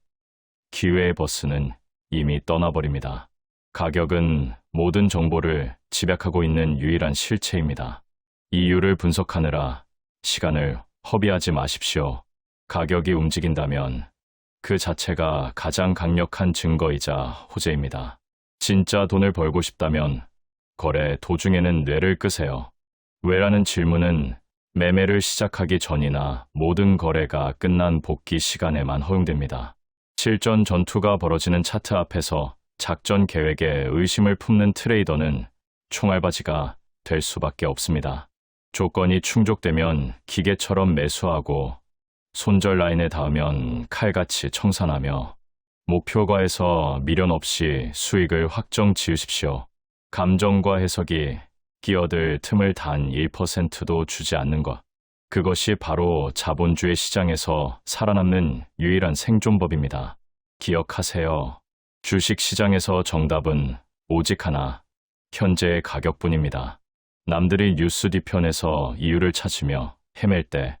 기회의 버스는 이미 떠나버립니다. 가격은 모든 정보를 집약하고 있는 유일한 실체입니다. 이유를 분석하느라 시간을 허비하지 마십시오. 가격이 움직인다면 그 자체가 가장 강력한 증거이자 호재입니다. 진짜 돈을 벌고 싶다면 거래 도중에는 뇌를 끄세요. 왜라는 질문은 매매를 시작하기 전이나 모든 거래가 끝난 복귀 시간에만 허용됩니다. 실전 전투가 벌어지는 차트 앞에서 작전 계획에 의심을 품는 트레이더는 총알바지가 될 수밖에 없습니다. 조건이 충족되면 기계처럼 매수하고 손절 라인에 닿으면 칼같이 청산하며 목표가에서 미련 없이 수익을 확정 지으십시오. 감정과 해석이 끼어들 틈을 단 1%도 주지 않는 것. 그것이 바로 자본주의 시장에서 살아남는 유일한 생존법입니다. 기억하세요. 주식 시장에서 정답은 오직 하나, 현재의 가격뿐입니다. 남들이 뉴스 뒤편에서 이유를 찾으며 헤맬 때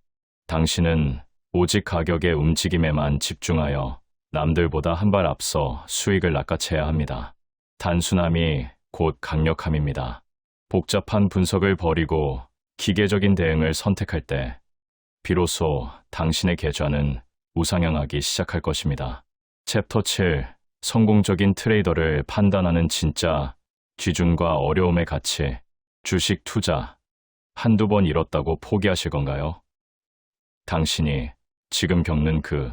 당신은 오직 가격의 움직임에만 집중하여 남들보다 한 발 앞서 수익을 낚아채야 합니다. 단순함이 곧 강력함입니다. 복잡한 분석을 버리고 기계적인 대응을 선택할 때 비로소 당신의 계좌는 우상향하기 시작할 것입니다. 챕터 7. 성공적인 트레이더를 판단하는 진짜 기준과 어려움의 가치. 주식 투자. 한두 번 잃었다고 포기하실 건가요? 당신이 지금 겪는 그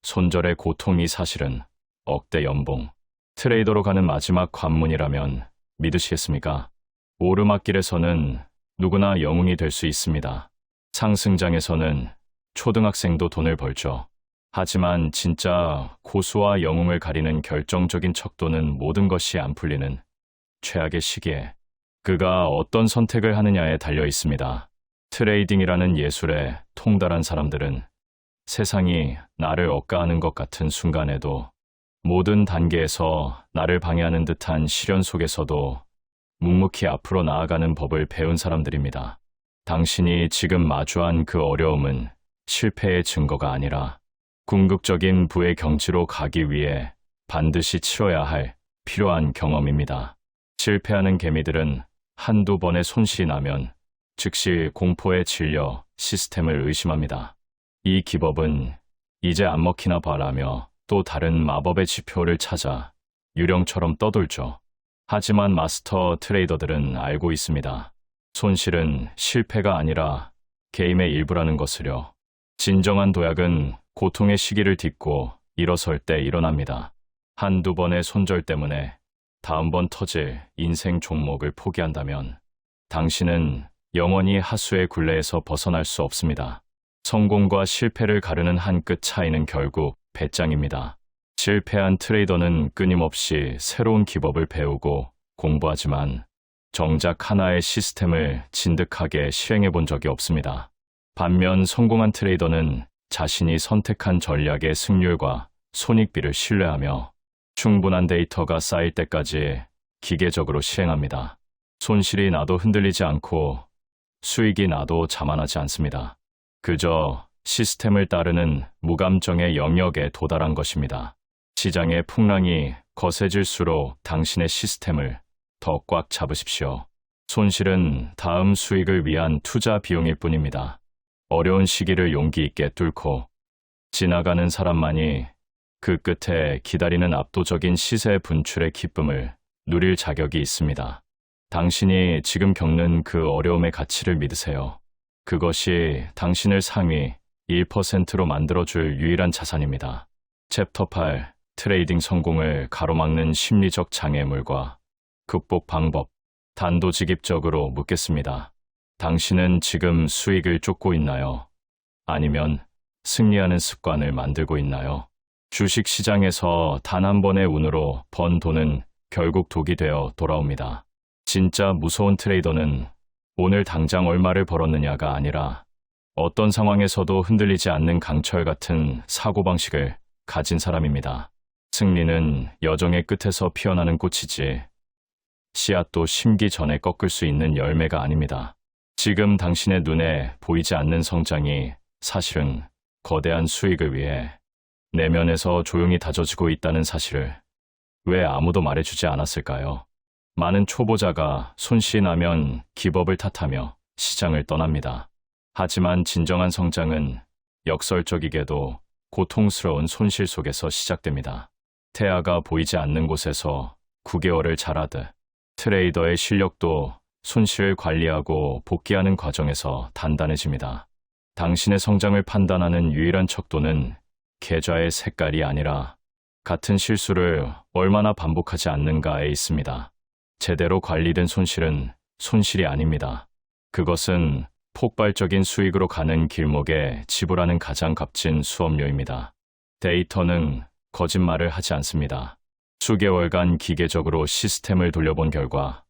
손절의 고통이 사실은 억대 연봉, 트레이더로 가는 마지막 관문이라면 믿으시겠습니까? 오르막길에서는 누구나 영웅이 될 수 있습니다. 상승장에서는 초등학생도 돈을 벌죠. 하지만 진짜 고수와 영웅을 가리는 결정적인 척도는 모든 것이 안 풀리는 최악의 시기에 그가 어떤 선택을 하느냐에 달려 있습니다. 트레이딩이라는 예술에 통달한 사람들은 세상이 나를 억까하는 것 같은 순간에도 모든 단계에서 나를 방해하는 듯한 시련 속에서도 묵묵히 앞으로 나아가는 법을 배운 사람들입니다. 당신이 지금 마주한 그 어려움은 실패의 증거가 아니라 궁극적인 부의 경지로 가기 위해 반드시 치러야 할 필요한 경험입니다. 실패하는 개미들은 한두 번의 손실이 나면 즉시 공포에 질려 시스템을 의심합니다. 이 기법은 이제 안 먹히나 봐라며 또 다른 마법의 지표를 찾아 유령처럼 떠돌죠. 하지만 마스터 트레이더들은 알고 있습니다. 손실은 실패가 아니라 게임의 일부라는 것을요. 진정한 도약은 고통의 시기를 딛고 일어설 때 일어납니다. 한두 번의 손절 때문에 다음번 터질 인생 종목을 포기한다면 당신은 영원히 하수의 굴레에서 벗어날 수 없습니다. 성공과 실패를 가르는 한 끗 차이는 결국 배짱입니다. 실패한 트레이더는 끊임없이 새로운 기법을 배우고 공부하지만 정작 하나의 시스템을 진득하게 시행해 본 적이 없습니다. 반면 성공한 트레이더는 자신이 선택한 전략의 승률과 손익비를 신뢰하며 충분한 데이터가 쌓일 때까지 기계적으로 시행합니다. 손실이 나도 흔들리지 않고 수익이 나도 자만하지 않습니다. 그저 시스템을 따르는 무감정의 영역에 도달한 것입니다. 시장의 풍랑이 거세질수록 당신의 시스템을 더 꽉 잡으십시오. 손실은 다음 수익을 위한 투자 비용일 뿐입니다. 어려운 시기를 용기 있게 뚫고 지나가는 사람만이 그 끝에 기다리는 압도적인 시세 분출의 기쁨을 누릴 자격이 있습니다. 당신이 지금 겪는 그 어려움의 가치를 믿으세요. 그것이 당신을 상위 1%로 만들어줄 유일한 자산입니다. 챕터 8 트레이딩 성공을 가로막는 심리적 장애물과 극복 방법 단도직입적으로 묻겠습니다. 당신은 지금 수익을 쫓고 있나요? 아니면 승리하는 습관을 만들고 있나요? 주식 시장에서 단 한 번의 운으로 번 돈은 결국 독이 되어 돌아옵니다. 진짜 무서운 트레이더는 오늘 당장 얼마를 벌었느냐가 아니라 어떤 상황에서도 흔들리지 않는 강철 같은 사고방식을 가진 사람입니다. 승리는 여정의 끝에서 피어나는 꽃이지 씨앗도 심기 전에 꺾을 수 있는 열매가 아닙니다. 지금 당신의 눈에 보이지 않는 성장이 사실은 거대한 수익을 위해 내면에서 조용히 다져지고 있다는 사실을 왜 아무도 말해주지 않았을까요? 많은 초보자가 손실이 나면 기법을 탓하며 시장을 떠납니다. 하지만 진정한 성장은 역설적이게도 고통스러운 손실 속에서 시작됩니다. 태아가 보이지 않는 곳에서 9개월을 자라듯 트레이더의 실력도 손실을 관리하고 복귀하는 과정에서 단단해집니다. 당신의 성장을 판단하는 유일한 척도는 계좌의 색깔이 아니라 같은 실수를 얼마나 반복하지 않는가에 있습니다. 제대로 관리된 손실은 손실이 아닙니다. 그것은 폭발적인 수익으로 가는 길목에 지불하는 가장 값진 수업료입니다. 데이터는 거짓말을 하지 않습니다. 수개월간 기계적으로 시스템을 돌려본 결과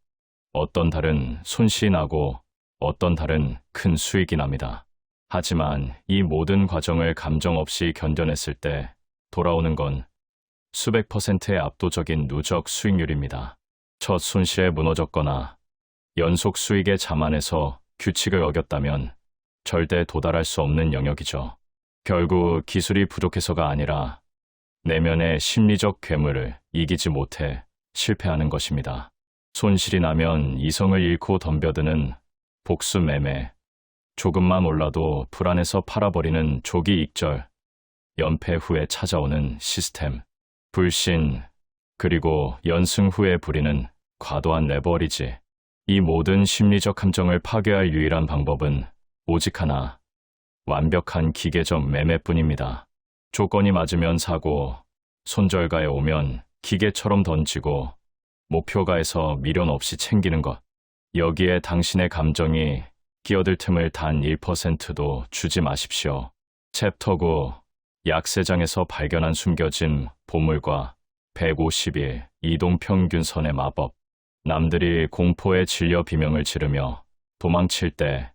어떤 달은 손실이 나고 어떤 달은 큰 수익이 납니다. 하지만 이 모든 과정을 감정 없이 견뎌냈을 때 돌아오는 건 수백 %의 압도적인 누적 수익률입니다. 첫 손실에 무너졌거나 연속 수익에 자만해서 규칙을 어겼다면 절대 도달할 수 없는 영역이죠. 결국 기술이 부족해서가 아니라 내면의 심리적 괴물을 이기지 못해 실패하는 것입니다. 손실이 나면 이성을 잃고 덤벼드는 복수 매매, 조금만 올라도 불안해서 팔아버리는 조기 익절, 연패 후에 찾아오는 시스템, 불신, 그리고 연승 후에 부리는 과도한 레버리지. 이 모든 심리적 함정을 파괴할 유일한 방법은 오직 하나, 완벽한 기계적 매매뿐입니다. 조건이 맞으면 사고, 손절가에 오면 기계처럼 던지고, 목표가에서 미련 없이 챙기는 것. 여기에 당신의 감정이 끼어들 틈을 단 1%도 주지 마십시오. 챕터 9 약세장에서 발견한 숨겨진 보물과 150일 이동평균선의 마법. 남들이 공포에 질려 비명을 지르며 도망칠 때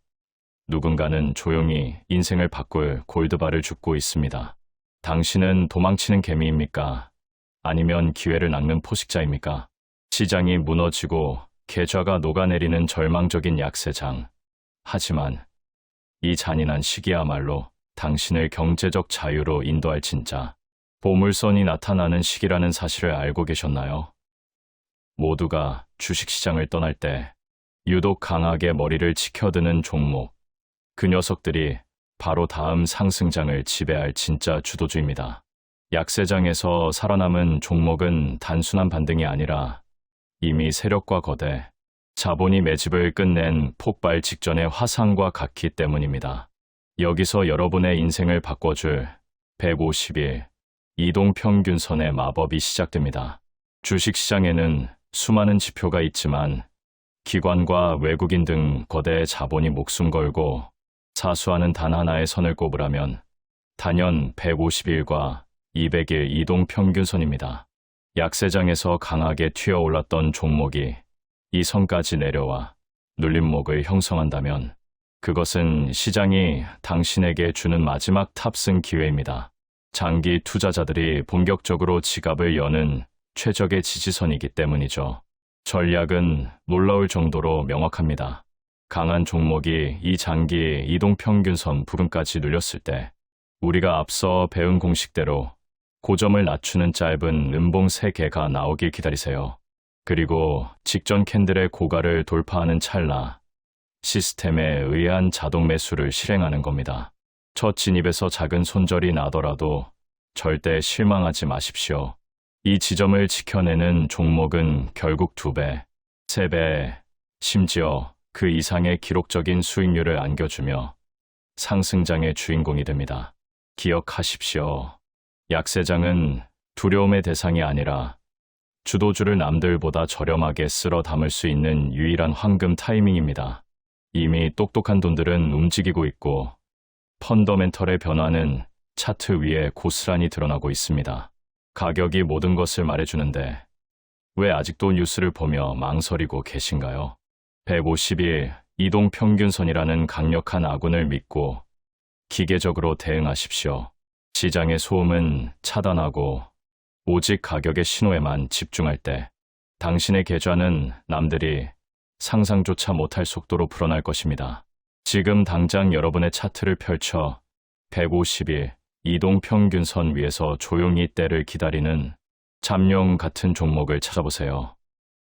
누군가는 조용히 인생을 바꿀 골드바를 줍고 있습니다. 당신은 도망치는 개미입니까? 아니면 기회를 낚는 포식자입니까? 시장이 무너지고 계좌가 녹아내리는 절망적인 약세장. 하지만 이 잔인한 시기야말로 당신을 경제적 자유로 인도할 진짜 보물선이 나타나는 시기라는 사실을 알고 계셨나요? 모두가 주식시장을 떠날 때 유독 강하게 머리를 치켜드는 종목, 그 녀석들이 바로 다음 상승장을 지배할 진짜 주도주입니다. 약세장에서 살아남은 종목은 단순한 반등이 아니라 이미 세력과 거대, 자본이 매집을 끝낸 폭발 직전의 화상과 같기 때문입니다. 여기서 여러분의 인생을 바꿔줄 150일 이동평균선의 마법이 시작됩니다. 주식시장에는 수많은 지표가 있지만 기관과 외국인 등 거대 자본이 목숨 걸고 사수하는 단 하나의 선을 꼽으라면 단연 150일과 200일 이동평균선입니다. 약세장에서 강하게 튀어올랐던 종목이 이 선까지 내려와 눌림목을 형성한다면 그것은 시장이 당신에게 주는 마지막 탑승 기회입니다. 장기 투자자들이 본격적으로 지갑을 여는 최적의 지지선이기 때문이죠. 전략은 놀라울 정도로 명확합니다. 강한 종목이 이 장기 이동평균선 부근까지 눌렸을 때 우리가 앞서 배운 공식대로 고점을 낮추는 짧은 음봉 3개가 나오길 기다리세요. 그리고 직전 캔들의 고가를 돌파하는 찰나 시스템에 의한 자동 매수를 실행하는 겁니다. 첫 진입에서 작은 손절이 나더라도 절대 실망하지 마십시오. 이 지점을 지켜내는 종목은 결국 2배, 3배, 심지어 그 이상의 기록적인 수익률을 안겨주며 상승장의 주인공이 됩니다. 기억하십시오. 약세장은 두려움의 대상이 아니라 주도주를 남들보다 저렴하게 쓸어 담을 수 있는 유일한 황금 타이밍입니다. 이미 똑똑한 돈들은 움직이고 있고 펀더멘털의 변화는 차트 위에 고스란히 드러나고 있습니다. 가격이 모든 것을 말해주는데 왜 아직도 뉴스를 보며 망설이고 계신가요? 150일 이동평균선이라는 강력한 아군을 믿고 기계적으로 대응하십시오. 시장의 소음은 차단하고 오직 가격의 신호에만 집중할 때 당신의 계좌는 남들이 상상조차 못할 속도로 불어날 것입니다. 지금 당장 여러분의 차트를 펼쳐 150일 이동평균선 위에서 조용히 때를 기다리는 잠룡 같은 종목을 찾아보세요.